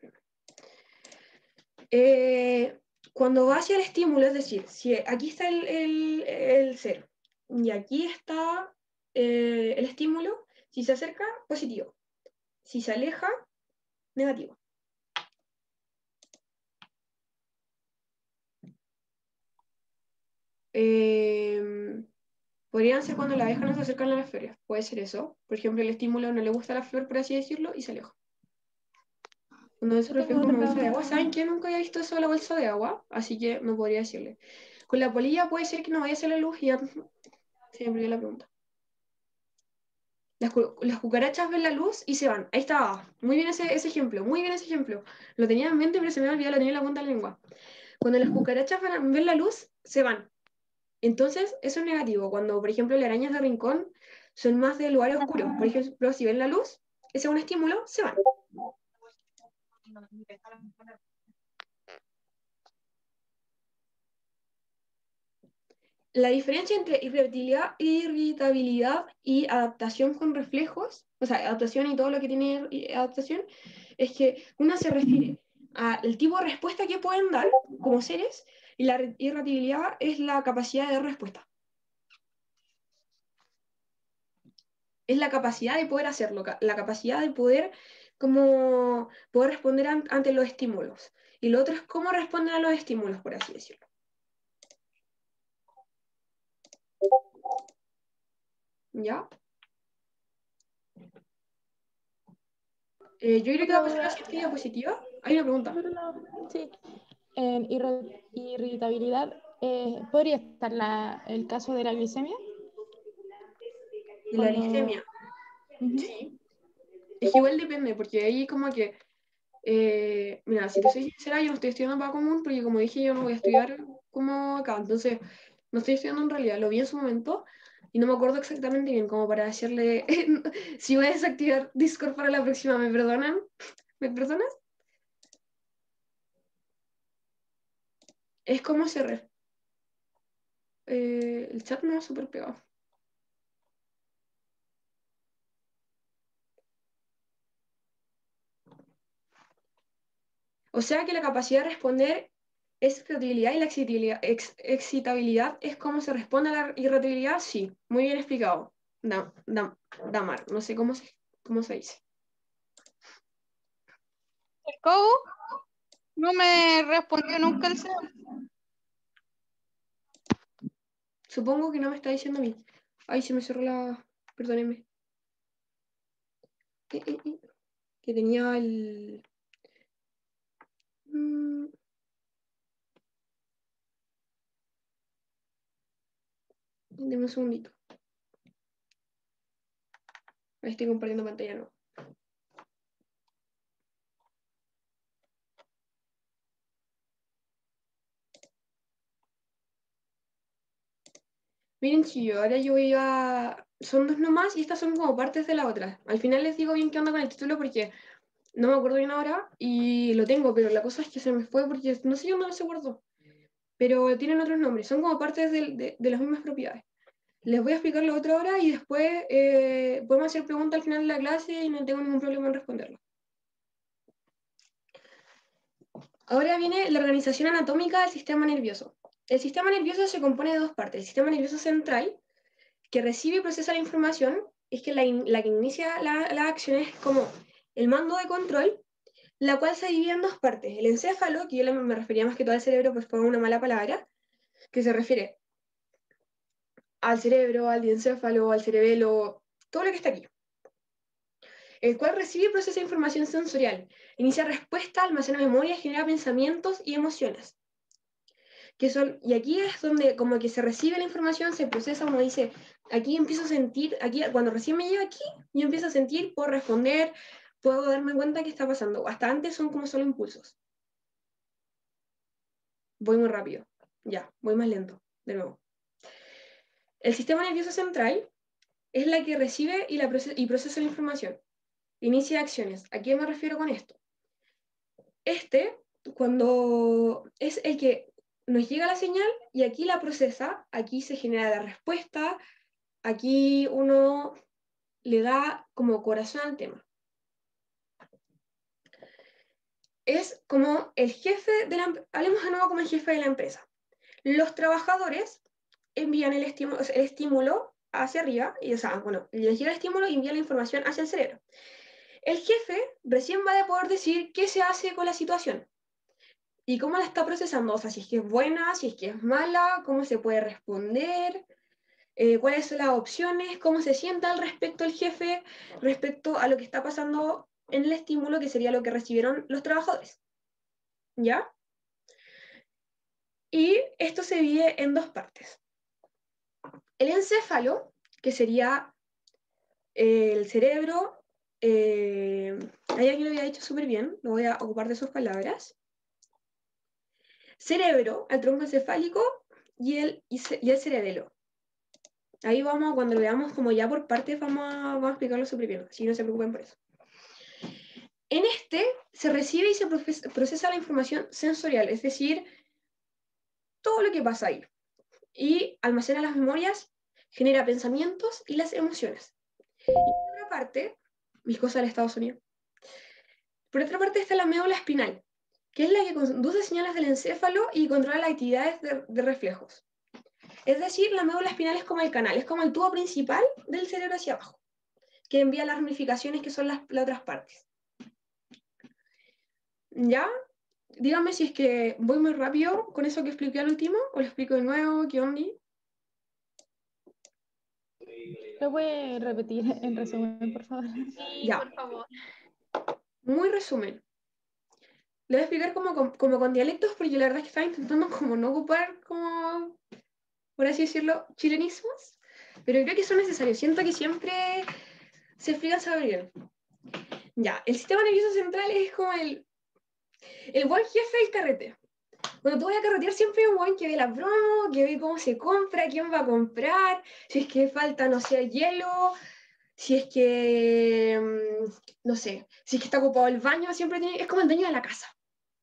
Cuando va hacia el estímulo, es decir, si aquí está el ser y aquí está el estímulo, si se acerca, positivo. Si se aleja, negativo. Podrían ser cuando la abeja no se acercan a las flores. Puede ser eso. Por ejemplo, el estímulo no le gusta la flor, por así decirlo, y se aleja. Cuando es Yo tengo reflejo una otra. bolsa de agua. ¿Saben qué? Nunca había visto eso de la bolsa de agua, así que no podría decirle. Con la polilla puede ser que no vaya hacia la luz y ya se me olvidó la pregunta. Las cucarachas ven la luz y se van. Ahí estaba. Muy bien ese ejemplo. Muy bien ese ejemplo. Lo tenía en mente, pero se me había olvidado, lo tenía en la punta de la lengua. Cuando las cucarachas ven la luz, se van. Entonces, eso es negativo. Cuando, por ejemplo, las arañas de rincón son más de lugares oscuros. Por ejemplo, si ven la luz, ese es un estímulo, se van. La diferencia entre irritabilidad y adaptación con reflejos, o sea, adaptación y todo lo que tiene adaptación, es que una se refiere al tipo de respuesta que pueden dar como seres y la irritabilidad es la capacidad de respuesta. Es la capacidad de poder hacerlo, la capacidad de poder, como, poder responder ante los estímulos. Y lo otro es cómo responden a los estímulos, por así decirlo. ¿Ya? Yo creo que va a pasar a la siguiente diapositiva. Hay una pregunta. Sí. En irritabilidad, ¿podría estar el caso de la glicemia? De la glicemia. Sí. Es que igual depende, porque ahí como que, mira, si te soy sincera, yo no estoy estudiando para común, porque como dije, yo no voy a estudiar como acá, entonces no estoy estudiando en realidad, lo vi en su momento y no me acuerdo exactamente bien, como para decirle, si voy a desactivar Discord para la próxima, ¿me perdonan? ¿Me perdonas? Es como cerrar. El chat me va súper pegado. O sea que la capacidad de responder es irritabilidad y la excitabilidad es cómo se responde a la irritabilidad. Sí, muy bien explicado. Damar, no sé cómo se dice. ¿El Cobo? No me respondió nunca el CEO. Supongo que no me está diciendo a mí. Ay, se me cerró la... Perdónenme. Que tenía el... Deme un segundito. Ahí estoy compartiendo pantalla, ¿no? Miren, chillo, ahora yo voy a... Son dos nomás y estas son como partes de la otra. Al final les digo bien qué onda con el título porque no me acuerdo bien ahora y lo tengo, pero la cosa es que se me fue porque no sé dónde se guardó. Pero tienen otros nombres, son como partes de las mismas propiedades. Les voy a explicar la otra hora y después podemos hacer preguntas al final de la clase y no tengo ningún problema en responderlas. Ahora viene la organización anatómica del sistema nervioso. El sistema nervioso se compone de dos partes. El sistema nervioso central, que recibe y procesa la información, es que la que inicia la acción es como el mando de control, la cual se divide en dos partes. El encéfalo, que yo me refería más que todo al cerebro, pues fue una mala palabra, que se refiere al cerebro, al diencéfalo, al cerebelo, todo lo que está aquí. El cual recibe y procesa información sensorial, inicia respuesta, almacena memoria, genera pensamientos y emociones. y aquí es donde como que se recibe la información, se procesa, uno dice, aquí empiezo a sentir, aquí cuando recién me llega aquí, yo empiezo a sentir, puedo responder, puedo darme cuenta qué está pasando. Hasta antes son como solo impulsos. Voy muy rápido. Ya, voy más lento, de nuevo. El sistema nervioso central es la que recibe y procesa la información. Inicia acciones. ¿A qué me refiero con esto? Cuando es el que nos llega la señal y aquí la procesa, aquí se genera la respuesta, aquí uno le da como corazón al tema. Es como el jefe de la... Hablemos de nuevo como el jefe de la empresa. Los trabajadores envían el estímulo hacia arriba, y, o sea, bueno, les llega el estímulo y envía la información hacia el cerebro. El jefe recién va a poder decir qué se hace con la situación y cómo la está procesando, o sea, si es que es buena, si es que es mala, cómo se puede responder, cuáles son las opciones, cómo se sienta al respecto el jefe, respecto a lo que está pasando en el estímulo, que sería lo que recibieron los trabajadores. ¿Ya? Y esto se divide en dos partes. El encéfalo, que sería el cerebro, ahí aquí lo había dicho súper bien, lo voy a ocupar de sus palabras. Cerebro, el tronco encefálico y el cerebelo. Ahí vamos, cuando lo veamos como ya por partes, vamos a explicarlo súper bien, así no se preocupen por eso. En se recibe y se procesa la información sensorial, es decir, todo lo que pasa ahí. Y almacena las memorias, genera pensamientos y las emociones. Y por otra parte, mis cosas de Estados Unidos. Por otra parte está la médula espinal, que es la que conduce señales del encéfalo y controla las actividades de reflejos. Es decir, la médula espinal es como el canal, es como el tubo principal del cerebro hacia abajo, que envía las ramificaciones que son las otras partes. ¿Ya? Díganme si es que voy muy rápido con eso que expliqué al último, o lo explico de nuevo, ¿qué onda? ¿Lo puede repetir en resumen, por favor? Sí, Ya. por favor. Muy resumen. Lo voy a explicar como con dialectos, porque la verdad es que estaba intentando como no ocupar como, por así decirlo, chilenismos, pero creo que son necesarios. Siento que siempre se explican saber bien. Ya, el sistema nervioso central es como el buen jefe del carrete. Cuando tú vas a carretear siempre hay un buen que ve la promo, que ve cómo se compra, quién va a comprar, si es que falta, no sé, hielo, si es que, no sé, si es que está ocupado el baño, siempre es como el dueño de la casa.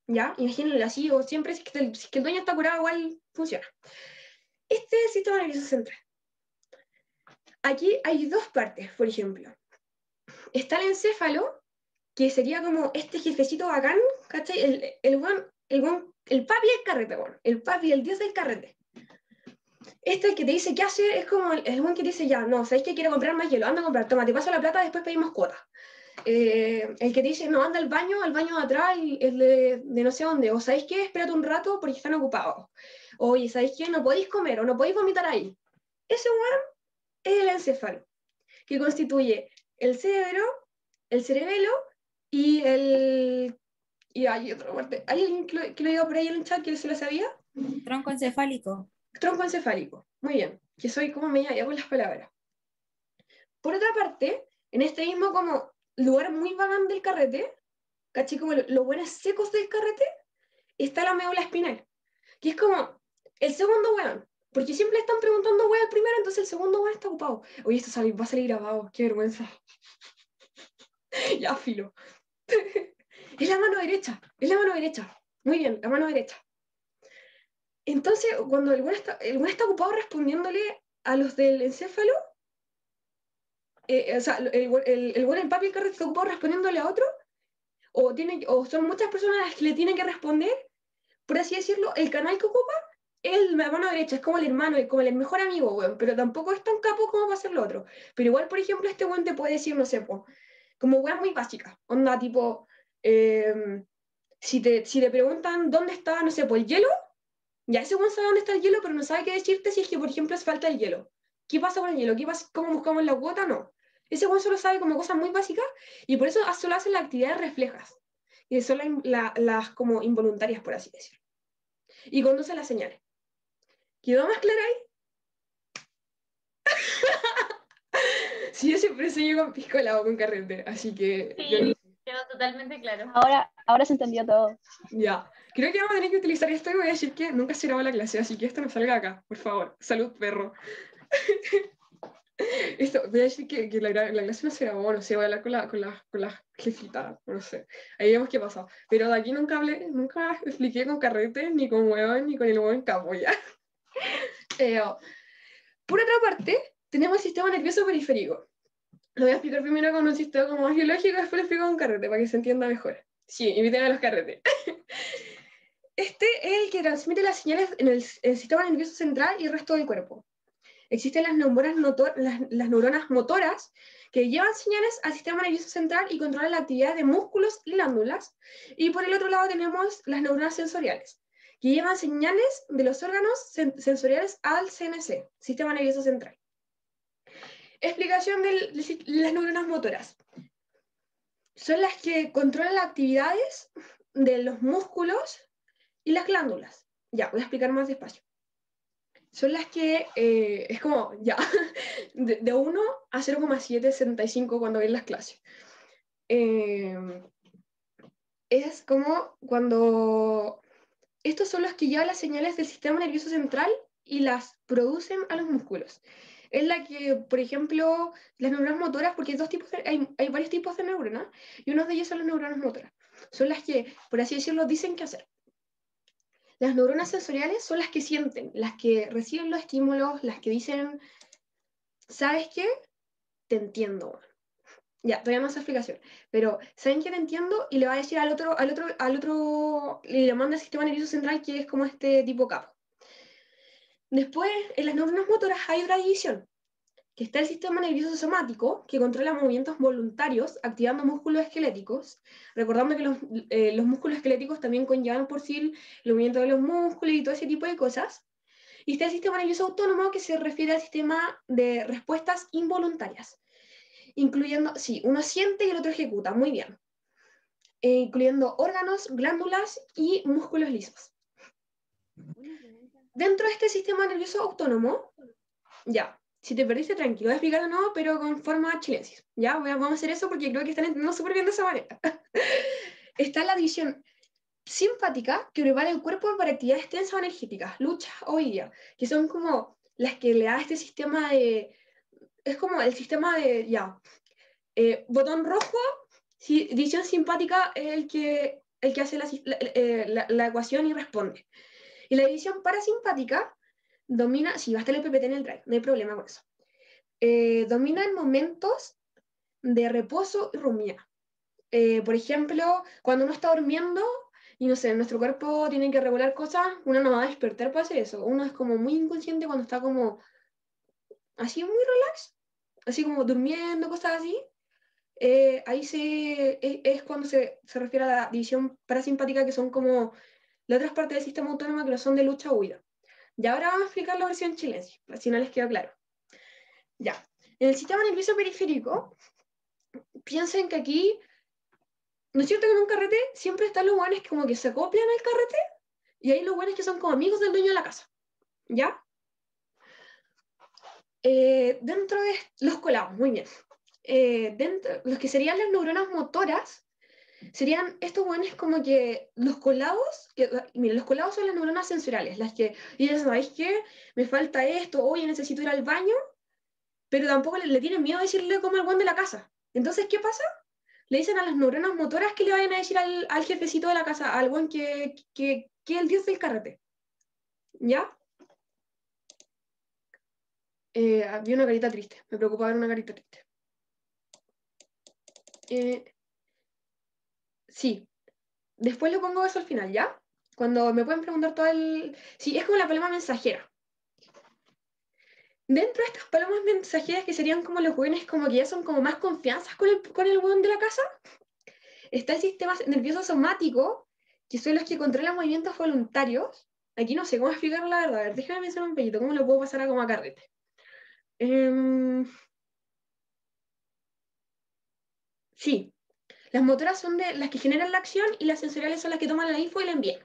¿Ya? Imagínenlo así, o siempre si es que el dueño está curado, igual funciona. Este es el sistema nervioso central. Aquí hay dos partes, por ejemplo. Está el encéfalo, que sería como este jefecito bacán, ¿cachai? El papi del carrete, bueno, el papi, el dios del carrete. Este, el que te dice qué hacer, es como el buen que te dice, ya, no, ¿sabes que quiero comprar más hielo? Anda a comprar, toma, te paso la plata, después pedimos cuota. El que te dice, no, anda al baño de atrás, y el de no sé dónde, o ¿sabéis qué? Espérate un rato porque están ocupados. Oye, ¿sabéis qué? No podéis comer o no podéis vomitar ahí. Ese weón es el encéfalo, que constituye el cerebro, el cerebelo y el... Y hay otra parte. ¿Hay alguien que lo diga por ahí en el chat que se lo sabía? Tronco encefálico. Tronco encefálico. Muy bien. Que soy como media ya con las palabras. Por otra parte, en este mismo como lugar muy vagante del carrete, ¿cachai? Como los buenos secos del carrete, está la médula espinal, que es como el segundo weón, porque siempre le están preguntando weón al primero, entonces el segundo weón está ocupado. Oye, esto va a salir grabado, qué vergüenza. Ya, filo. Es la mano derecha. Muy bien, la mano derecha. Entonces, cuando el weón está ocupado respondiéndole a los del encéfalo, o sea, el papi del carrete está ocupado respondiéndole a otro, o son muchas personas las que le tienen que responder, por así decirlo, el canal que ocupa es la mano derecha, es como el hermano, es como el mejor amigo, weón, pero tampoco es tan capo como va a ser lo otro. Pero igual, por ejemplo, este weón te puede decir, no sé, como weón muy básica, onda tipo, si te preguntan dónde está, no sé, el hielo, ya ese weón sabe dónde está el hielo, pero no sabe qué decirte si es que, por ejemplo, es falta el hielo. ¿Qué pasa con el hielo? ¿Cómo buscamos la cuota? No. Ese weón solo sabe como cosas muy básicas y por eso solo hace las actividades reflejas. Y son las como involuntarias, por así decirlo. y conduce las señales. ¿Quedó más claro ahí? Sí, yo siempre soy con pisco helado con carrete, así que... Sí, quedó totalmente claro. Ahora se entendió todo. Ya, creo que vamos a tener que utilizar esto y voy a decir que nunca se grabó la clase, así que esto no salga acá, por favor. Salud, perro. Esto, voy a decir que la clase no se grabó, no sé, voy a hablar con la jefita, no sé. Ahí vemos qué pasó. Pero de aquí nunca hablé, nunca expliqué con carrete, ni con huevón, ni con el huevo en capo, ¿ya? Por otra parte, tenemos el sistema nervioso periférico. Lo voy a explicar primero con un sistema como más biológico, después lo explico con carrete, para que se entienda mejor. Sí, inviten a los carretes. Este es el que transmite las señales en el sistema nervioso central y el resto del cuerpo. Existen las neuronas motoras que llevan señales al sistema nervioso central y controlan la actividad de músculos y glándulas. Y por el otro lado tenemos las neuronas sensoriales, que llevan señales de los órganos sensoriales al CNC, sistema nervioso central. Explicación de las neuronas motoras. Son las que controlan las actividades de los músculos y las glándulas. Ya, voy a explicar más despacio. Son las que, es como, ya, de 1 a 0,765 cuando ven las clases. Es como cuando... Estos son los que llevan las señales del sistema nervioso central y las producen a los músculos. Es la que, por ejemplo, las neuronas motoras, porque hay varios tipos de neuronas, y uno de ellos son las neuronas motoras. Son las que, por así decirlo, dicen qué hacer. Las neuronas sensoriales son las que sienten, las que reciben los estímulos, las que dicen, ¿sabes qué? Te entiendo. Ya, todavía más explicación. Pero, ¿saben qué te entiendo? Y le va a decir al otro, le manda al sistema nervioso central, que es como este tipo capo. Después, en las neuronas motoras hay otra división, que está el sistema nervioso somático, que controla movimientos voluntarios, activando músculos esqueléticos, recordando que los músculos esqueléticos también conllevan por sí el movimiento de los músculos y todo ese tipo de cosas. Y está el sistema nervioso autónomo, que se refiere al sistema de respuestas involuntarias, incluyendo, sí, uno siente y el otro ejecuta, muy bien, incluyendo órganos, glándulas y músculos lisos. Dentro de este sistema nervioso autónomo, ya, si te perdiste, tranquilo, voy a explicar de nuevo, pero con forma chilensis. Ya, vamos a hacer eso porque creo que están entendiendo súper bien de esa manera. Está la división simpática, que prepara el cuerpo para actividades tensas o energéticas, lucha o huida, que son como las que le da este sistema de... Es como el sistema de, ya, botón rojo, sí, división simpática es el que hace la ecuación y responde. Y la división parasimpática domina, sí, va a estar el PPT en el drive, no hay problema con eso. Domina en momentos de reposo y rumia. Por ejemplo, cuando uno está durmiendo y no sé, nuestro cuerpo tiene que regular cosas, uno no va a despertar para hacer eso. Uno es como muy inconsciente cuando está como así muy relax, así como durmiendo, cosas así. Ahí es cuando se refiere a la división parasimpática, que son como las otras partes del sistema autónomo que no son de lucha o huida. Y ahora vamos a explicar la versión chilense, si no les quedó claro. Ya, en el sistema nervioso periférico, piensen que aquí, ¿no es cierto que en un carrete siempre están los guanes que como que se acoplan al carrete? Y hay los guanes que son como amigos del dueño de la casa, ¿ya? Dentro de los colados, muy bien. Los que serían las neuronas motoras, serían estos guanes como que los colados, miren, los colados son las neuronas sensoriales, las que dicen, ¿sabéis qué? Me falta esto, oye, necesito ir al baño, pero tampoco le tienen miedo a decirle como al guan de la casa. Entonces, ¿qué pasa? Le dicen a las neuronas motoras que le vayan a decir al jefecito de la casa, al guan que es el dios del carrete. ¿Ya? Había una carita triste, me preocupaba ver una carita triste. Sí, después le pongo eso al final, ¿ya? Cuando me pueden preguntar todo el... Sí, es como la paloma mensajera. Dentro de estas palomas mensajeras, que serían como los jóvenes como que ya son como más confianzas con el hueón de la casa, está el sistema nervioso somático, que son los que controlan movimientos voluntarios. Aquí no sé cómo explicarlo, la verdad. A ver, déjame pensar un poquito, ¿cómo lo puedo pasar a como a carrete? Sí, las motoras son las que generan la acción y las sensoriales son las que toman la info y la envían.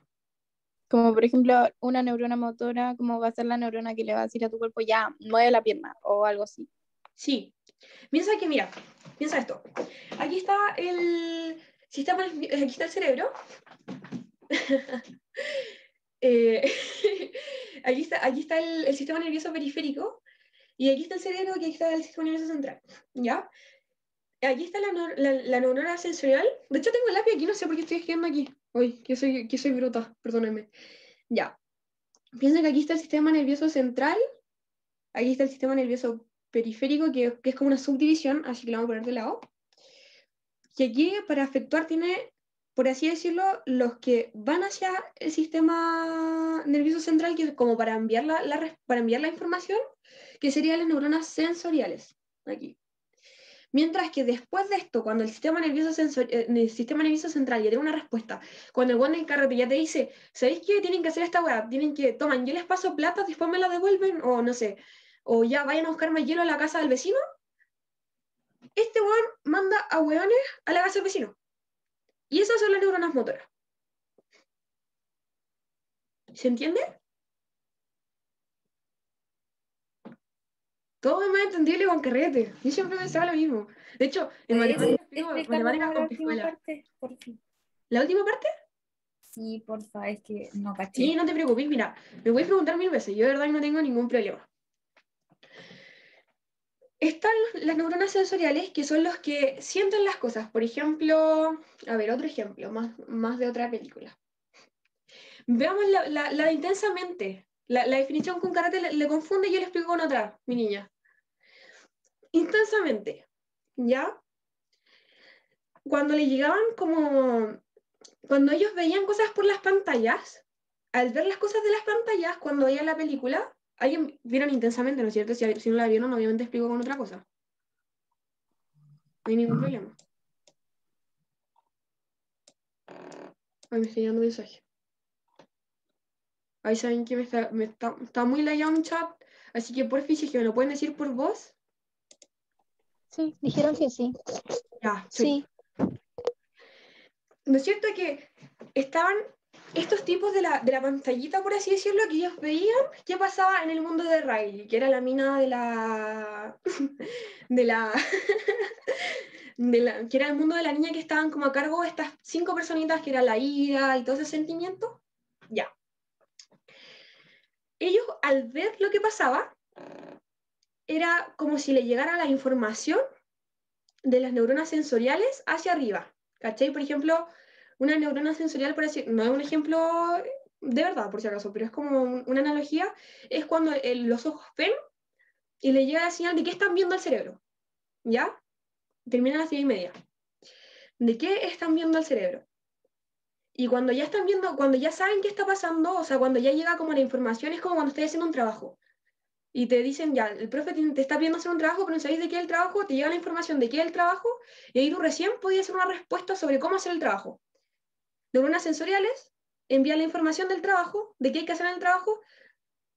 Como por ejemplo, una neurona motora, como va a ser la neurona que le va a decir a tu cuerpo, ya, mueve la pierna, o algo así. Sí. Piensa que, mira, piensa esto. Aquí está el sistema, aquí está el cerebro. Eh, aquí está el sistema nervioso periférico. Y aquí está el cerebro, y aquí está el sistema nervioso central. ¿Ya? Aquí está la neurona sensorial. De hecho, tengo el lápiz aquí, no sé por qué estoy escribiendo aquí. Uy, que soy bruta, perdónenme. Ya. Piensa que aquí está el sistema nervioso central. Aquí está el sistema nervioso periférico, que es como una subdivisión, así que lo vamos a poner de lado. Y aquí, para efectuar, tiene, por así decirlo, los que van hacia el sistema nervioso central, que es como para enviar para enviar la información, que serían las neuronas sensoriales. Aquí. Mientras que después de esto, cuando el el sistema nervioso central ya tiene una respuesta, cuando el guante del carrete ya te dice, ¿sabéis qué? Tienen que hacer esta weá, tienen que, toman, yo les paso plata, después me la devuelven, o no sé, o ya vayan a buscarme hielo a la casa del vecino, este weón manda a weones a la casa del vecino. Y esas son las neuronas motoras. ¿Se entiende? Todo es más entendible con carrete. Yo siempre pensaba lo mismo. De hecho, en ¿Podrías matemáticas explico explicarme matemáticas la con última piscuela. parte? Por fin. ¿La última parte? Sí, porfa, es que no Sí, caché. no te preocupes, mira, me voy a preguntar 1000 veces, yo de verdad no tengo ningún problema. Están las neuronas sensoriales, que son los que sienten las cosas. Por ejemplo, a ver, otro ejemplo, más de otra película. Veamos la de intensamente. La definición con karate le confunde y yo le explico con otra, mi niña. Intensamente, ¿ya? Cuando le llegaban como... Cuando ellos veían cosas por las pantallas, al ver las cosas de las pantallas, cuando veían la película, alguien vieron intensamente, ¿no es cierto? Si no la vieron, obviamente explico con otra cosa. No hay ningún problema. Ay, me estoy dando mensaje. Ahí saben que está muy layado un chat, así que por fin, si es que me lo pueden decir por voz. Sí, dijeron que sí. Ya, Sí. ¿No es cierto que estaban estos tipos de la pantallita, por así decirlo, que ellos veían qué pasaba en el mundo de Riley, que era la mina de la... de la... que era el mundo de la niña que estaban como a cargo de estas 5 personitas, que era la ira y todo ese sentimiento? Ya. Ellos, al ver lo que pasaba, era como si le llegara la información de las neuronas sensoriales hacia arriba. ¿Cachai? Por ejemplo, una neurona sensorial, por así, no es un ejemplo de verdad, por si acaso, pero es como una analogía, es cuando los ojos ven y le llega la señal de qué están viendo al cerebro. ¿Ya? Termina a las 10:30. ¿De qué están viendo al cerebro? Y cuando ya están viendo, cuando ya saben qué está pasando, o sea, cuando ya llega como la información, es como cuando estás haciendo un trabajo. Y te dicen, ya, el profe te está pidiendo hacer un trabajo, pero no sabéis de qué es el trabajo, te llega la información de qué es el trabajo, y ahí tú recién podías hacer una respuesta sobre cómo hacer el trabajo. Neuronas sensoriales envían la información del trabajo, de qué hay que hacer en el trabajo.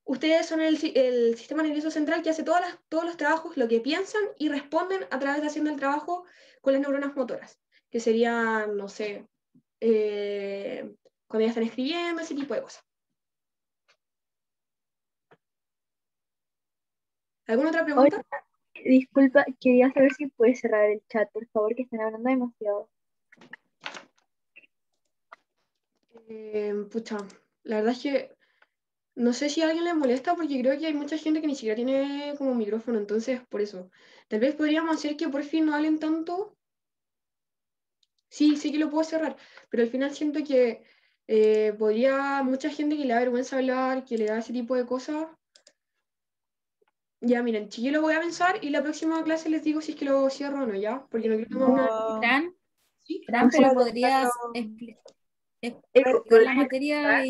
Ustedes son el sistema nervioso central que hace todos los trabajos, lo que piensan y responden a través de haciendo el trabajo con las neuronas motoras, que serían, no sé, cuando ya están escribiendo, ese tipo de cosas. ¿Alguna otra pregunta? Oye, disculpa, quería saber si puedes cerrar el chat, por favor, que están hablando demasiado. Pucha, la verdad es que no sé si a alguien le molesta porque creo que hay mucha gente que ni siquiera tiene como micrófono, entonces por eso. Tal vez podríamos hacer que por fin no hablen tanto. Sí, sí que lo puedo cerrar, pero al final siento que podría mucha gente que le da vergüenza hablar, que le da ese tipo de cosas. Ya, miren, si yo lo voy a pensar y la próxima clase les digo si es que lo cierro o no, ¿ya? Porque no quiero tomar una... Fran, ¿Sí? Fran, pero podrías explicar la materia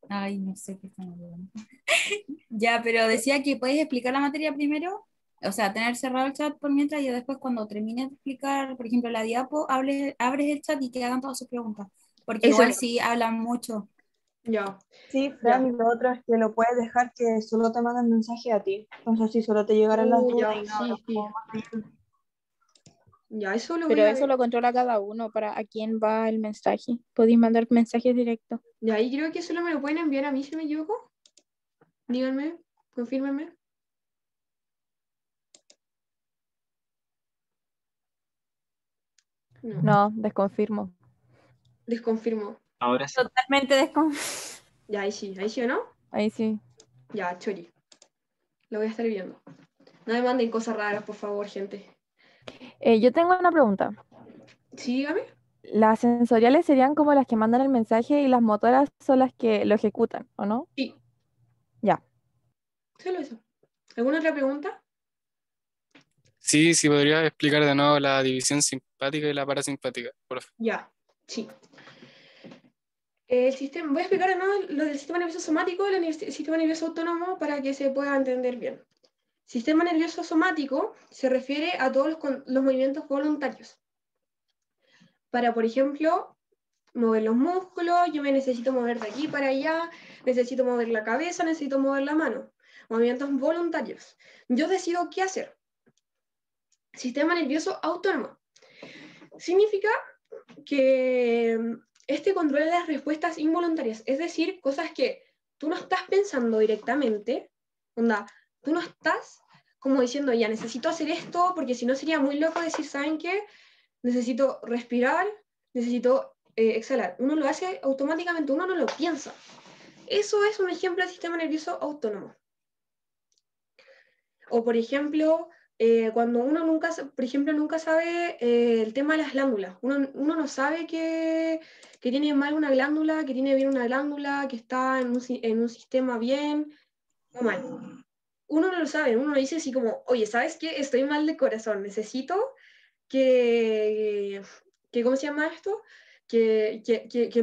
Ay, no sé qué están hablando. Ya, pero decía que puedes explicar la materia primero, o sea, tener cerrado el chat por mientras y después cuando termines de explicar, por ejemplo, la diapo, abres el chat y que hagan todas sus preguntas, porque Eso igual es. sí hablan mucho. Ya. Sí, Fran, y lo otro es que lo puedes dejar que solo te manden mensaje a ti. Entonces, si solo te llegaran las dudas Ya, y no sí, hablas sí. como más allá. Ya, eso lo voy Pero a eso ver. lo controla cada uno para a quién va el mensaje. Podéis mandar mensajes directos. Y ahí creo que solo me lo pueden enviar a mí si me equivoco. Díganme, confírmenme. No, No, desconfirmo. desconfirmo. Ahora sí. Totalmente desconfiado. Ya, ahí sí o no. Ahí sí. Ya, chori. Lo voy a estar viendo. No me manden cosas raras, por favor, gente. Yo tengo una pregunta. Sí, dígame. Las sensoriales serían como las que mandan el mensaje y las motoras son las que lo ejecutan, ¿o no? Sí. Ya. Solo eso. ¿Alguna otra pregunta? Sí, sí, podría explicar de nuevo la división simpática y la parasimpática, por favor. Ya, sí. El sistema, voy a explicar de nuevo lo del sistema nervioso somático y el sistema nervioso autónomo para que se pueda entender bien. Sistema nervioso somático se refiere a todos los movimientos voluntarios. Para, por ejemplo, mover los músculos, yo me necesito mover de aquí para allá, necesito mover la cabeza, necesito mover la mano. Movimientos voluntarios. Yo decido qué hacer. Sistema nervioso autónomo. Significa que este controla las respuestas involuntarias, es decir, cosas que tú no estás pensando directamente, onda, tú no estás como diciendo, ya necesito hacer esto, porque si no sería muy loco decir, ¿saben qué? Necesito respirar, necesito exhalar. Uno lo hace automáticamente, uno no lo piensa. Eso es un ejemplo de sistema nervioso autónomo. O por ejemplo, cuando uno nunca, por ejemplo, nunca sabe el tema de las glándulas. Uno no sabe que tiene mal una glándula, que tiene bien una glándula, que está en un sistema bien o mal. Uno no lo sabe, uno dice así como, oye, ¿sabes qué? Estoy mal de corazón, necesito ¿cómo se llama esto? Que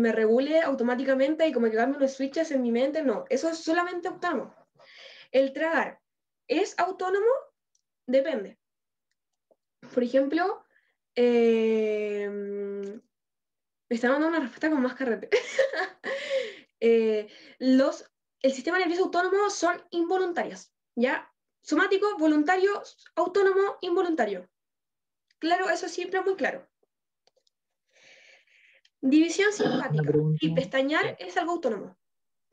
me regule automáticamente y como que cambie unos switches en mi mente. No, eso es solamente autónomo. El tragar es autónomo, depende. Por ejemplo, me están dando una respuesta con más carrete. El sistema nervioso autónomo son involuntarias, ¿ya? Somático, voluntario, autónomo, involuntario. Claro, eso siempre es muy claro. División Una simpática. pregunta. Y pestañear es algo autónomo.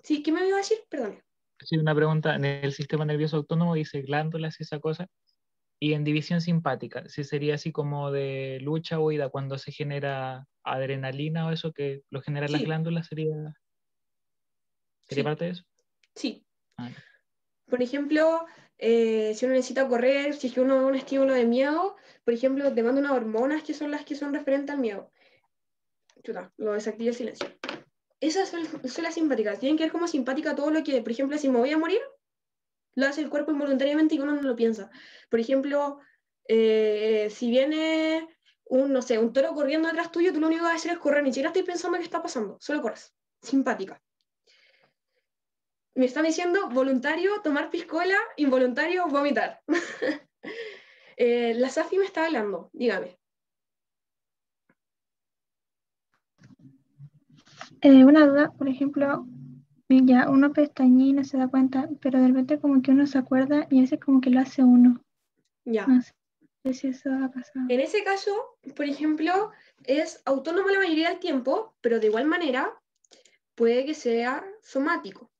¿Sí? ¿Qué me iba a decir? Perdón. Sí, una pregunta. En el sistema nervioso autónomo dice glándulas y esa cosa. Y en división simpática, si sería así como de lucha o huida, cuando se genera adrenalina o eso que lo generan las Sí. glándulas, ¿sería Sí. parte de eso? Sí. Ah, Por ejemplo, si uno necesita correr, si es que uno ve un estímulo de miedo, por ejemplo, te manda unas hormonas que son las que son referentes al miedo. Chuta, lo desactiva el silencio. Esas son las simpáticas. Tienen que ver como simpática todo lo que, por ejemplo, si me voy a morir, lo hace el cuerpo involuntariamente y uno no lo piensa. Por ejemplo, si viene no sé, un toro corriendo detrás tuyo, tú lo único que vas a hacer es correr, ni siquiera estoy pensando qué está pasando, solo corres. Simpática. Me están diciendo voluntario tomar piscola, involuntario vomitar. La Safi me está hablando, dígame. Una duda, por ejemplo, ya uno pestañea y no se da cuenta, pero de repente como que uno se acuerda y a veces como que lo hace uno. Ya. No sé si eso ha pasado. En ese caso, por ejemplo, es autónomo la mayoría del tiempo, pero de igual manera puede que sea somático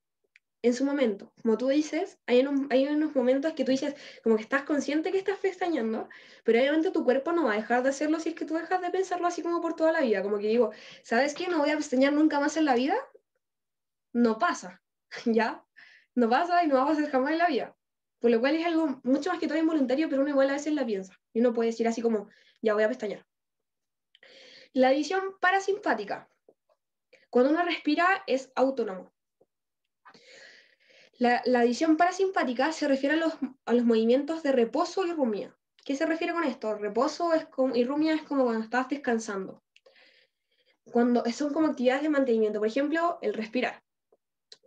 en su momento. Como tú dices, hay unos momentos que tú dices, como que estás consciente que estás pestañeando, pero obviamente tu cuerpo no va a dejar de hacerlo si es que tú dejas de pensarlo así como por toda la vida. Como que digo, ¿sabes qué? No voy a pestañear nunca más en la vida. No pasa, ¿ya? No pasa y no va a pasar jamás en la vida. Por lo cual es algo mucho más que todo involuntario, pero uno igual a veces la piensa. Y uno puede decir así como, ya voy a pestañear. La división parasimpática. Cuando uno respira es autónomo. La división parasimpática se refiere a los movimientos de reposo y rumia. ¿Qué se refiere con esto? Reposo y rumia es como cuando estás descansando. Son como actividades de mantenimiento. Por ejemplo, el respirar.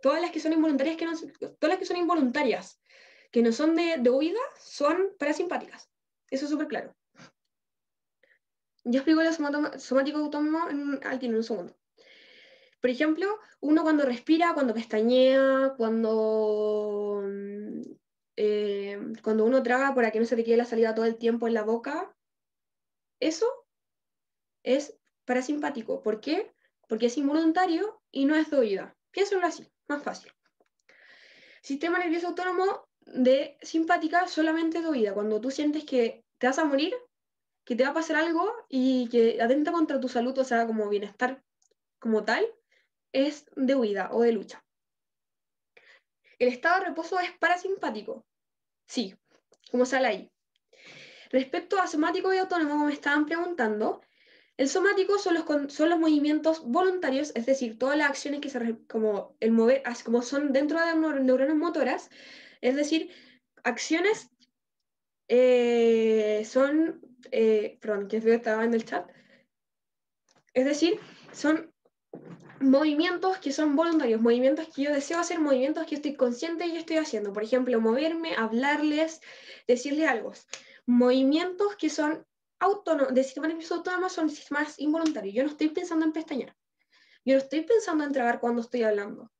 Todas las que son involuntarias, que no son de huida, son parasimpáticas. Eso es súper claro. Yo explico lo somático autónomo al tiene un segundo. Por ejemplo, uno cuando respira, cuando pestañea, cuando uno traga para que no se te quede la saliva todo el tiempo en la boca, eso es parasimpático. ¿Por qué? Porque es involuntario y no es de oída. Piénsalo así, más fácil. Sistema nervioso autónomo de simpática solamente de oída. Cuando tú sientes que te vas a morir, que te va a pasar algo y que atenta contra tu salud, o sea, como bienestar como tal, es de huida o de lucha. El estado de reposo es parasimpático. Sí, como sale ahí. Respecto a somático y autónomo, como me estaban preguntando, el somático son los movimientos voluntarios, es decir, todas las acciones que como el mover, como son dentro de las neuronas motoras, es decir, acciones perdón, que estaba en el chat, es decir, son movimientos que son voluntarios, movimientos que yo deseo hacer, movimientos que estoy consciente y estoy haciendo. Por ejemplo, moverme, hablarles, decirles algo. Movimientos que son de sistema nervioso autónomo son sistemas involuntarios. Yo no estoy pensando en pestañear. Yo no estoy pensando en tragar cuando estoy hablando.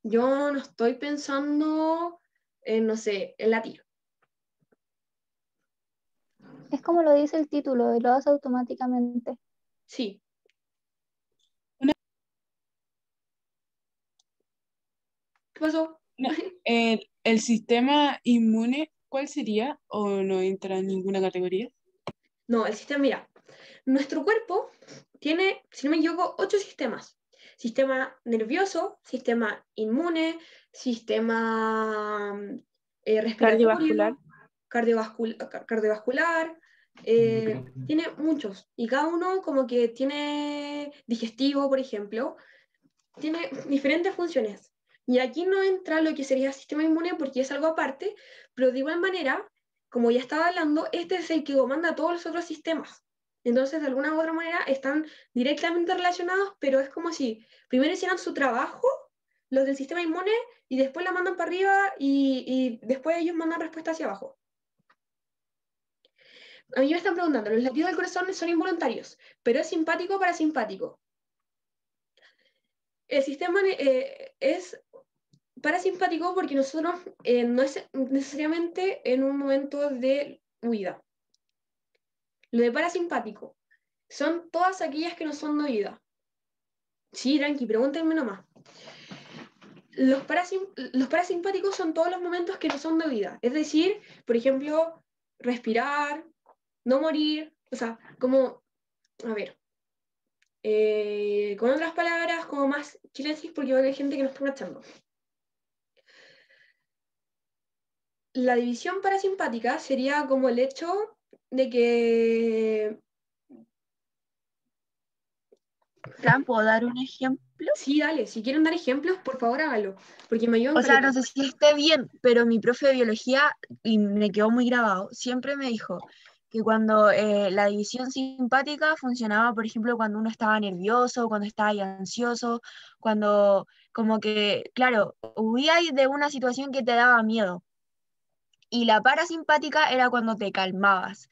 Yo no estoy pensando en, no sé, en latir. Es como lo dice el título, y lo hace automáticamente. Sí. ¿Qué pasó? No, el sistema inmune, ¿cuál sería? ¿O no entra en ninguna categoría? No, el sistema, mira, nuestro cuerpo tiene, si no me equivoco, 8 sistemas. Sistema nervioso, sistema inmune, sistema respiratorio, cardiovascular, tiene muchos. Y cada uno como que tiene digestivo, por ejemplo, tiene diferentes funciones. Y aquí no entra lo que sería el sistema inmune porque es algo aparte, pero de igual manera, como ya estaba hablando, este es el que comanda todos los otros sistemas. Entonces, de alguna u otra manera, están directamente relacionados, pero es como si primero hicieran su trabajo, los del sistema inmune, y después la mandan para arriba y después ellos mandan respuesta hacia abajo. A mí me están preguntando, los latidos del corazón son involuntarios, pero es simpático o parasimpático. El sistema es parasimpático porque nosotros no es necesariamente en un momento de huida. Lo de parasimpático son todas aquellas que no son de huida. Sí, tranqui, pregúntenme nomás. Los parasimpáticos son todos los momentos que no son de huida. Es decir, por ejemplo, respirar, no morir, o sea, como, a ver, con otras palabras, como más chilensis, porque hay gente que nos está escuchando. La división parasimpática sería como el hecho de que... Fran, ¿puedo dar un ejemplo? Sí, dale, si quieren dar ejemplos, por favor hágalo, porque me ayudan. O sea, no sé si esté bien, pero mi profe de biología, y me quedó muy grabado, siempre me dijo que cuando la división simpática funcionaba, por ejemplo, cuando uno estaba nervioso, cuando estaba ansioso, cuando como que, claro, huía de una situación que te daba miedo. Y la parasimpática era cuando te calmabas.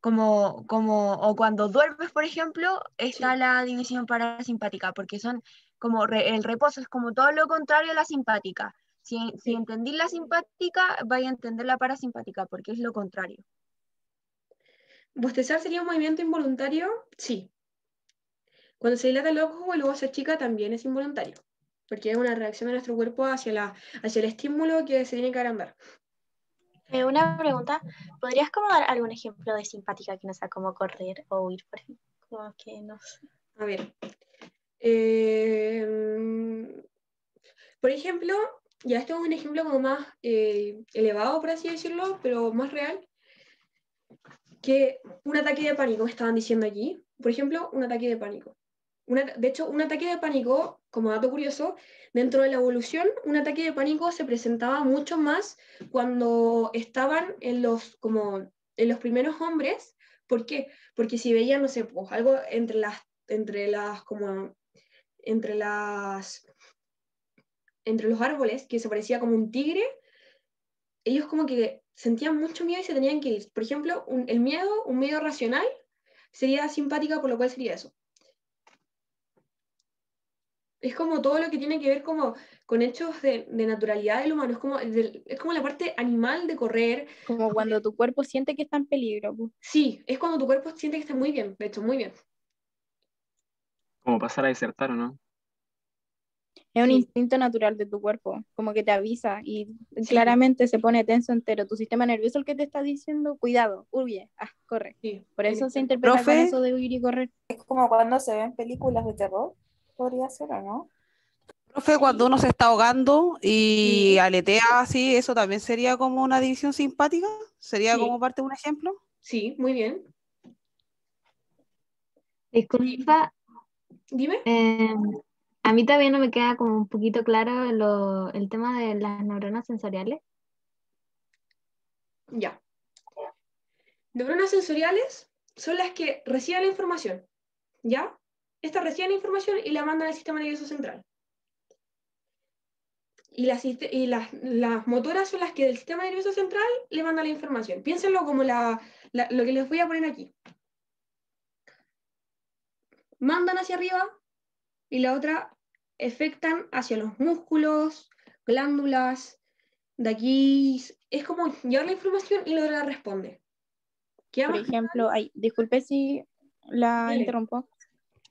O cuando duermes, por ejemplo, está la división parasimpática, porque son como el reposo es como todo lo contrario a la simpática. Si entendí la simpática, vais a entender la parasimpática, porque es lo contrario. ¿Bostezar sería un movimiento involuntario? Sí. Cuando se dilata el ojo o el ojo se achica también es involuntario, porque es una reacción de nuestro cuerpo hacia el estímulo que se tiene que agrandar. Una pregunta, ¿podrías como dar algún ejemplo de simpática que no sea como correr o huir, por ejemplo? Como que no sé. A ver. Por ejemplo, ya esto es un ejemplo como más elevado, por así decirlo, pero más real, que un ataque de pánico, me estaban diciendo aquí. Por ejemplo, un ataque de pánico. De hecho, un ataque de pánico, como dato curioso, dentro de la evolución, un ataque de pánico se presentaba mucho más cuando estaban en los primeros hombres. ¿Por qué? Porque si veían, no sé, pues, algo entre los árboles que se parecía como un tigre, ellos como que sentían mucho miedo y se tenían que ir. Por ejemplo, un miedo racional, sería simpática, por lo cual sería eso. Es como todo lo que tiene que ver como con hechos de naturalidad del humano, es como la parte animal de correr. Como cuando tu cuerpo siente que está en peligro. Sí, es cuando tu cuerpo siente que está muy bien, de hecho, muy bien. Como pasar a desertar, ¿o no? Es un Sí. instinto natural de tu cuerpo, como que te avisa y claramente se pone tenso entero. Tu sistema nervioso el que te está diciendo, cuidado, huye, corre. Sí, Por eso se interpreta con Profe. eso de huir y correr. Es como cuando se ven películas de terror, podría ser, ¿o no? Profe, cuando uno se está ahogando y aletea así, ¿eso también sería como una división simpática? ¿Sería Sí. como parte de un ejemplo? Sí, muy bien. Disculpa, Dime. a mí todavía no me queda como un poquito claro el tema de las neuronas sensoriales. Ya. Neuronas sensoriales son las que reciben la información, ¿ya? Estas reciben la información y la mandan al sistema nervioso central. Y las motoras son las que del sistema nervioso central le mandan la información. Piénsenlo como lo que les voy a poner aquí. Mandan hacia arriba y la otra efectan hacia los músculos, glándulas, de aquí. Es como llevar la información y la otra la responde. Por ejemplo, disculpe si la Dale. interrumpo,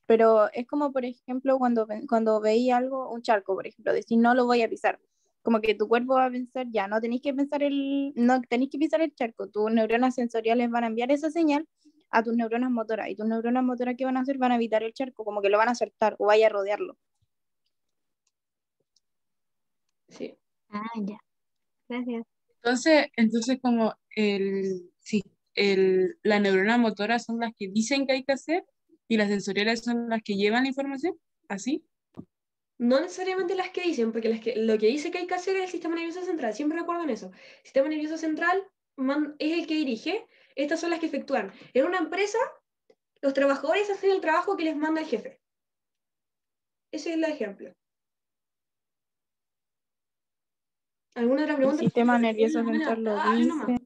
pero es como, por ejemplo, cuando veis algo, un charco, por ejemplo, decir no lo voy a pisar. Como que tu cuerpo va a pensar, ya, no tenéis que pisar el charco. Tus neuronas sensoriales van a enviar esa señal a tus neuronas motoras. Y tus neuronas motoras, ¿qué van a hacer? Van a evitar el charco, como que lo van a soltar o vaya a rodearlo. Sí. Ah, ya. Gracias. Entonces como las neuronas motoras son las que dicen que hay que hacer y las sensoriales son las que llevan la información, ¿así? No necesariamente las que dicen, porque lo que dice que hay que hacer es el sistema nervioso central. Siempre recuerden eso. El sistema nervioso central es el que dirige. Estas son las que efectúan. En una empresa, los trabajadores hacen el trabajo que les manda el jefe. Ese es el ejemplo. ¿Alguna otra pregunta? El sistema nervioso central lo dice.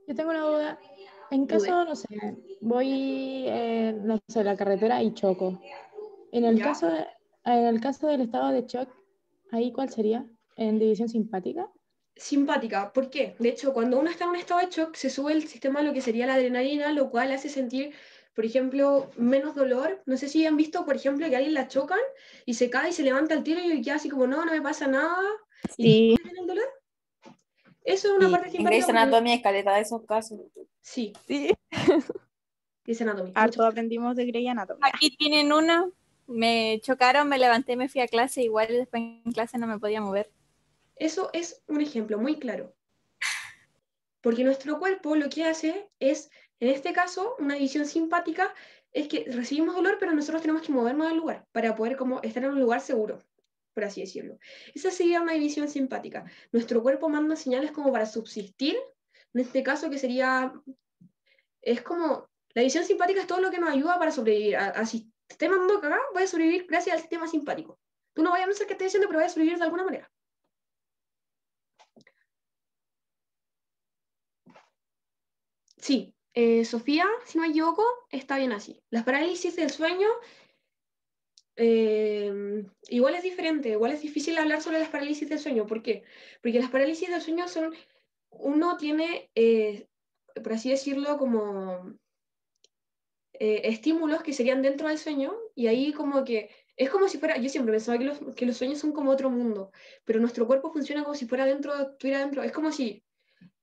Yo tengo una duda. En caso, no sé, voy, no sé, la carretera y choco. En el caso del estado de shock, ¿ahí cuál sería? ¿En división simpática? Simpática. ¿Por qué? De hecho, cuando uno está en un estado de shock, se sube el sistema de lo que sería la adrenalina, lo cual hace sentir, por ejemplo, menos dolor. No sé si han visto, por ejemplo, que a alguien la chocan y se cae y se levanta al tiro y queda así como, no me pasa nada. Sí. ¿Y tiene el dolor? Eso es una parte En simpática. Grey's Anatomy hay caleta de esos casos. Sí. Sí. Grey's Anatomy. Harto aprendimos de Grey's Anatomy. Aquí tienen una. Me chocaron, me levanté, me fui a clase. Igual después en clase no me podía mover. Eso es un ejemplo muy claro. Porque nuestro cuerpo lo que hace es, en este caso, una división simpática, es que recibimos dolor, pero nosotros tenemos que movernos del lugar para poder como estar en un lugar seguro, por así decirlo. Esa sería una división simpática. Nuestro cuerpo manda señales como para subsistir, en este caso que sería, es como, la división simpática es todo lo que nos ayuda para sobrevivir. Si te estoy mandando cagada, voy a sobrevivir gracias al sistema simpático. Tú no vayas a pensar que estoy diciendo, pero voy a sobrevivir de alguna manera. Sí, Sofía, si no me equivoco, está bien así. Las parálisis del sueño, igual es diferente, igual es difícil hablar sobre las parálisis del sueño. ¿Por qué? Porque las parálisis del sueño son, uno tiene, por así decirlo, como estímulos que serían dentro del sueño, y ahí como que, es como si fuera, yo siempre pensaba que los sueños son como otro mundo, pero nuestro cuerpo funciona como si fuera dentro, estuviera dentro, es como si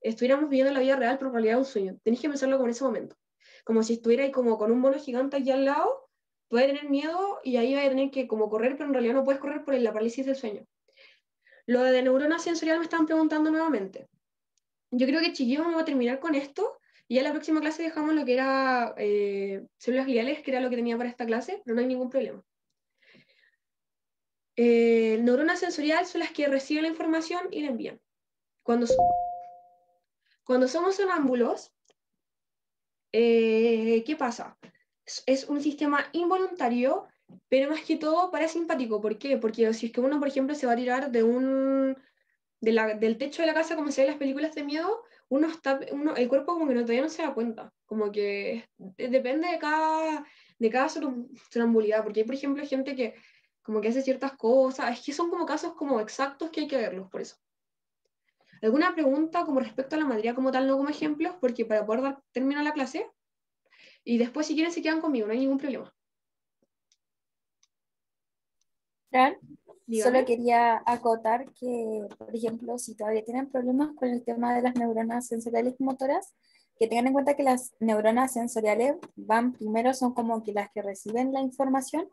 estuviéramos viviendo la vida real, pero en realidad es un sueño. Tenéis que pensarlo como en ese momento. Como si estuvierais como con un mono gigante aquí al lado, puedes tener miedo y ahí vas a tener que como correr, pero en realidad no puedes correr por la parálisis del sueño. Lo de neurona sensorial me estaban preguntando nuevamente. Yo creo que chiquillos vamos a terminar con esto y ya en la próxima clase dejamos lo que era células gliales, que era lo que tenía para esta clase, pero no hay ningún problema. Neuronas sensoriales son las que reciben la información y la envían. Cuando somos sonámbulos, ¿qué pasa? Es un sistema involuntario, pero más que todo parasimpático. ¿Por qué? Porque si es que uno, por ejemplo, se va a tirar del techo de la casa, como se ve en las películas de miedo, el cuerpo como que todavía no se da cuenta. Como que depende de cada sonambulidad, porque hay, por ejemplo, gente que como que hace ciertas cosas, es que son como casos como exactos que hay que verlos, por eso. ¿Alguna pregunta como respecto a la materia como tal, no como ejemplos? Porque para poder dar término a la clase, y después si quieren se quedan conmigo, no hay ningún problema. Fran, Dígame. solo quería acotar que, por ejemplo, si todavía tienen problemas con el tema de las neuronas sensoriales y motoras, que tengan en cuenta que las neuronas sensoriales van primero, son como que las que reciben la información,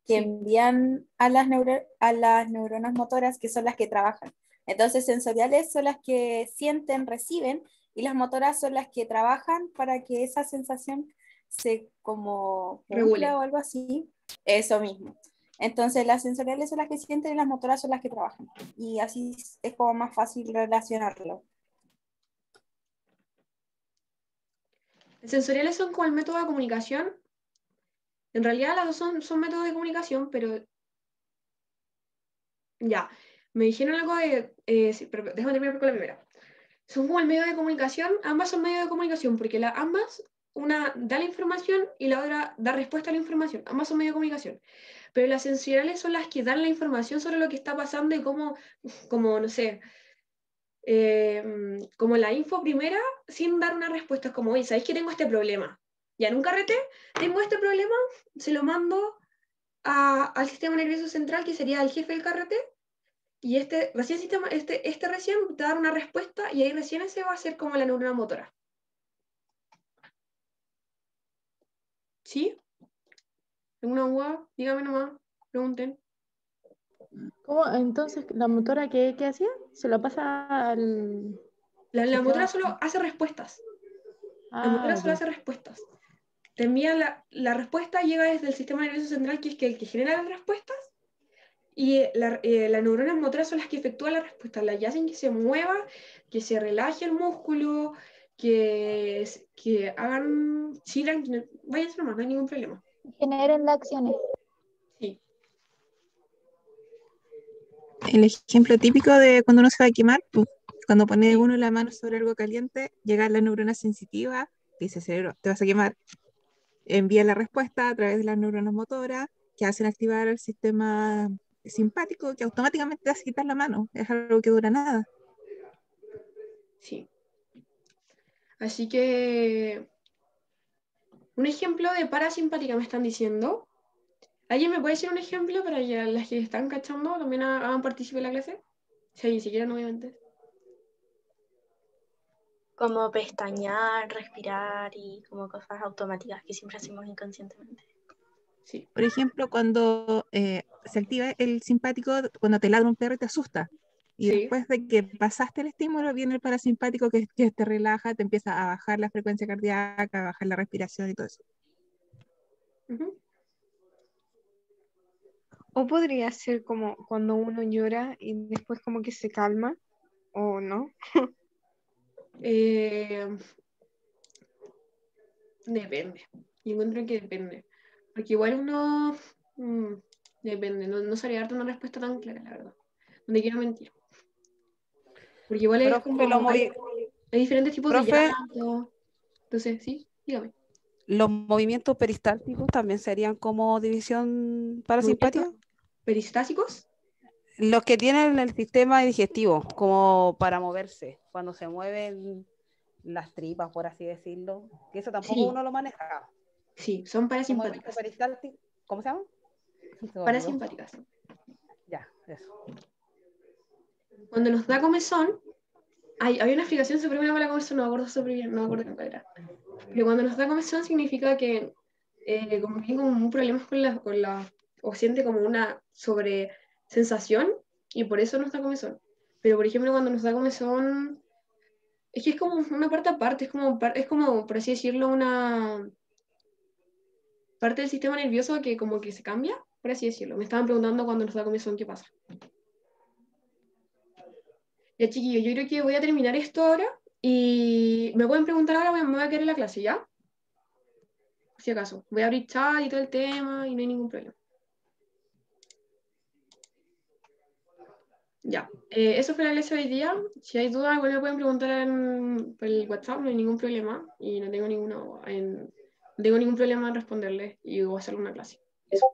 que envían a las neuronas motoras, que son las que trabajan. Entonces, sensoriales son las que sienten, reciben, y las motoras son las que trabajan para que esa sensación se como Regule. cumpla o algo así. Eso mismo. Entonces, las sensoriales son las que sienten y las motoras son las que trabajan. Y así es como más fácil relacionarlo. Los sensoriales son como el método de comunicación. En realidad las dos son métodos de comunicación, pero ya, me dijeron algo de... sí, pero déjame terminar con la primera. Son como el medio de comunicación, ambas son medios de comunicación, porque ambas, una da la información y la otra da respuesta a la información. Ambas son medios de comunicación. Pero las sensoriales son las que dan la información sobre lo que está pasando y cómo, como no sé, como la info primera sin dar una respuesta. Es como, oye, ¿sabéis que tengo este problema? Ya en un carrete tengo este problema, se lo mando al sistema nervioso central, que sería el jefe del carrete, y este recién recién te va a dar una respuesta y ahí recién ese va a ser como la neurona motora. ¿Sí? ¿Alguna duda? Dígame nomás, pregunten. ¿Cómo? Entonces, ¿la motora qué hacía? ¿Se lo pasa al La sistema? motora solo hace respuestas. La motora solo ok. hace respuestas. Te envía la respuesta, llega desde el sistema nervioso central, que es el que genera las respuestas, y las neuronas motoras son las que efectúan la respuesta, las que hacen que se mueva, que se relaje el músculo, que hagan, sigan, váyanse nomás, no hay ningún problema. Generen las acciones. Sí. El ejemplo típico de cuando uno se va a quemar, pues, cuando pone uno la mano sobre algo caliente, llega la neurona sensitiva, dice cerebro, te vas a quemar. Envía la respuesta a través de las neuronas motoras que hacen activar el sistema simpático que automáticamente te hace quitar la mano. Es algo que dura nada. Sí. Así que un ejemplo de parasimpática me están diciendo. ¿Alguien me puede decir un ejemplo para que las que están cachando también hagan partícipe en la clase? Si alguien siquiera, obviamente. Como pestañear, respirar y como cosas automáticas que siempre hacemos inconscientemente. Sí. Por ejemplo, cuando se activa el simpático, cuando te ladra un perro y te asusta. Y Sí. después de que pasaste el estímulo, viene el parasimpático que te relaja, te empieza a bajar la frecuencia cardíaca, a bajar la respiración y todo eso. O podría ser como cuando uno llora y después como que se calma, ¿o no? Depende. Yo encuentro que depende. Porque igual uno... depende. No sabría darte una respuesta tan clara, la verdad. No te quiero mentir. Porque igual es Profe, como... Hay diferentes tipos de Profe, llanto. Entonces, sí, dígame. ¿los movimientos peristálticos también serían como división parasimpática? ¿Peristásicos? Los que tienen el sistema digestivo, como para moverse, cuando se mueven las tripas, por así decirlo, que eso tampoco Sí. uno lo maneja. Sí, son parasimpáticas. ¿Cómo se llama? Parasimpáticas. Ya, eso. Cuando nos da comezón, había una explicación súper buena para la comezón, no me acuerdo súper bien, no me acuerdo cuál era. Pero cuando nos da comezón significa que como tiene como un problema o siente como una sobresensación y por eso nos da comezón. Pero por ejemplo cuando nos da comezón, es que es como una parte aparte, es como por así decirlo, una parte del sistema nervioso que como que se cambia, por así decirlo. Me estaban preguntando cuando nos da comezón qué pasa. Ya chiquillos, yo creo que voy a terminar esto ahora y me pueden preguntar ahora, me voy a quedar en la clase, ¿ya? Si acaso. Voy a abrir chat y todo el tema y no hay ningún problema. Ya, eso fue la clase de hoy día. Si hay dudas, igual me pueden preguntar por el WhatsApp, no hay ningún problema. Y no tengo ninguna No tengo ningún problema en responderles y o hacer una clase. Eso.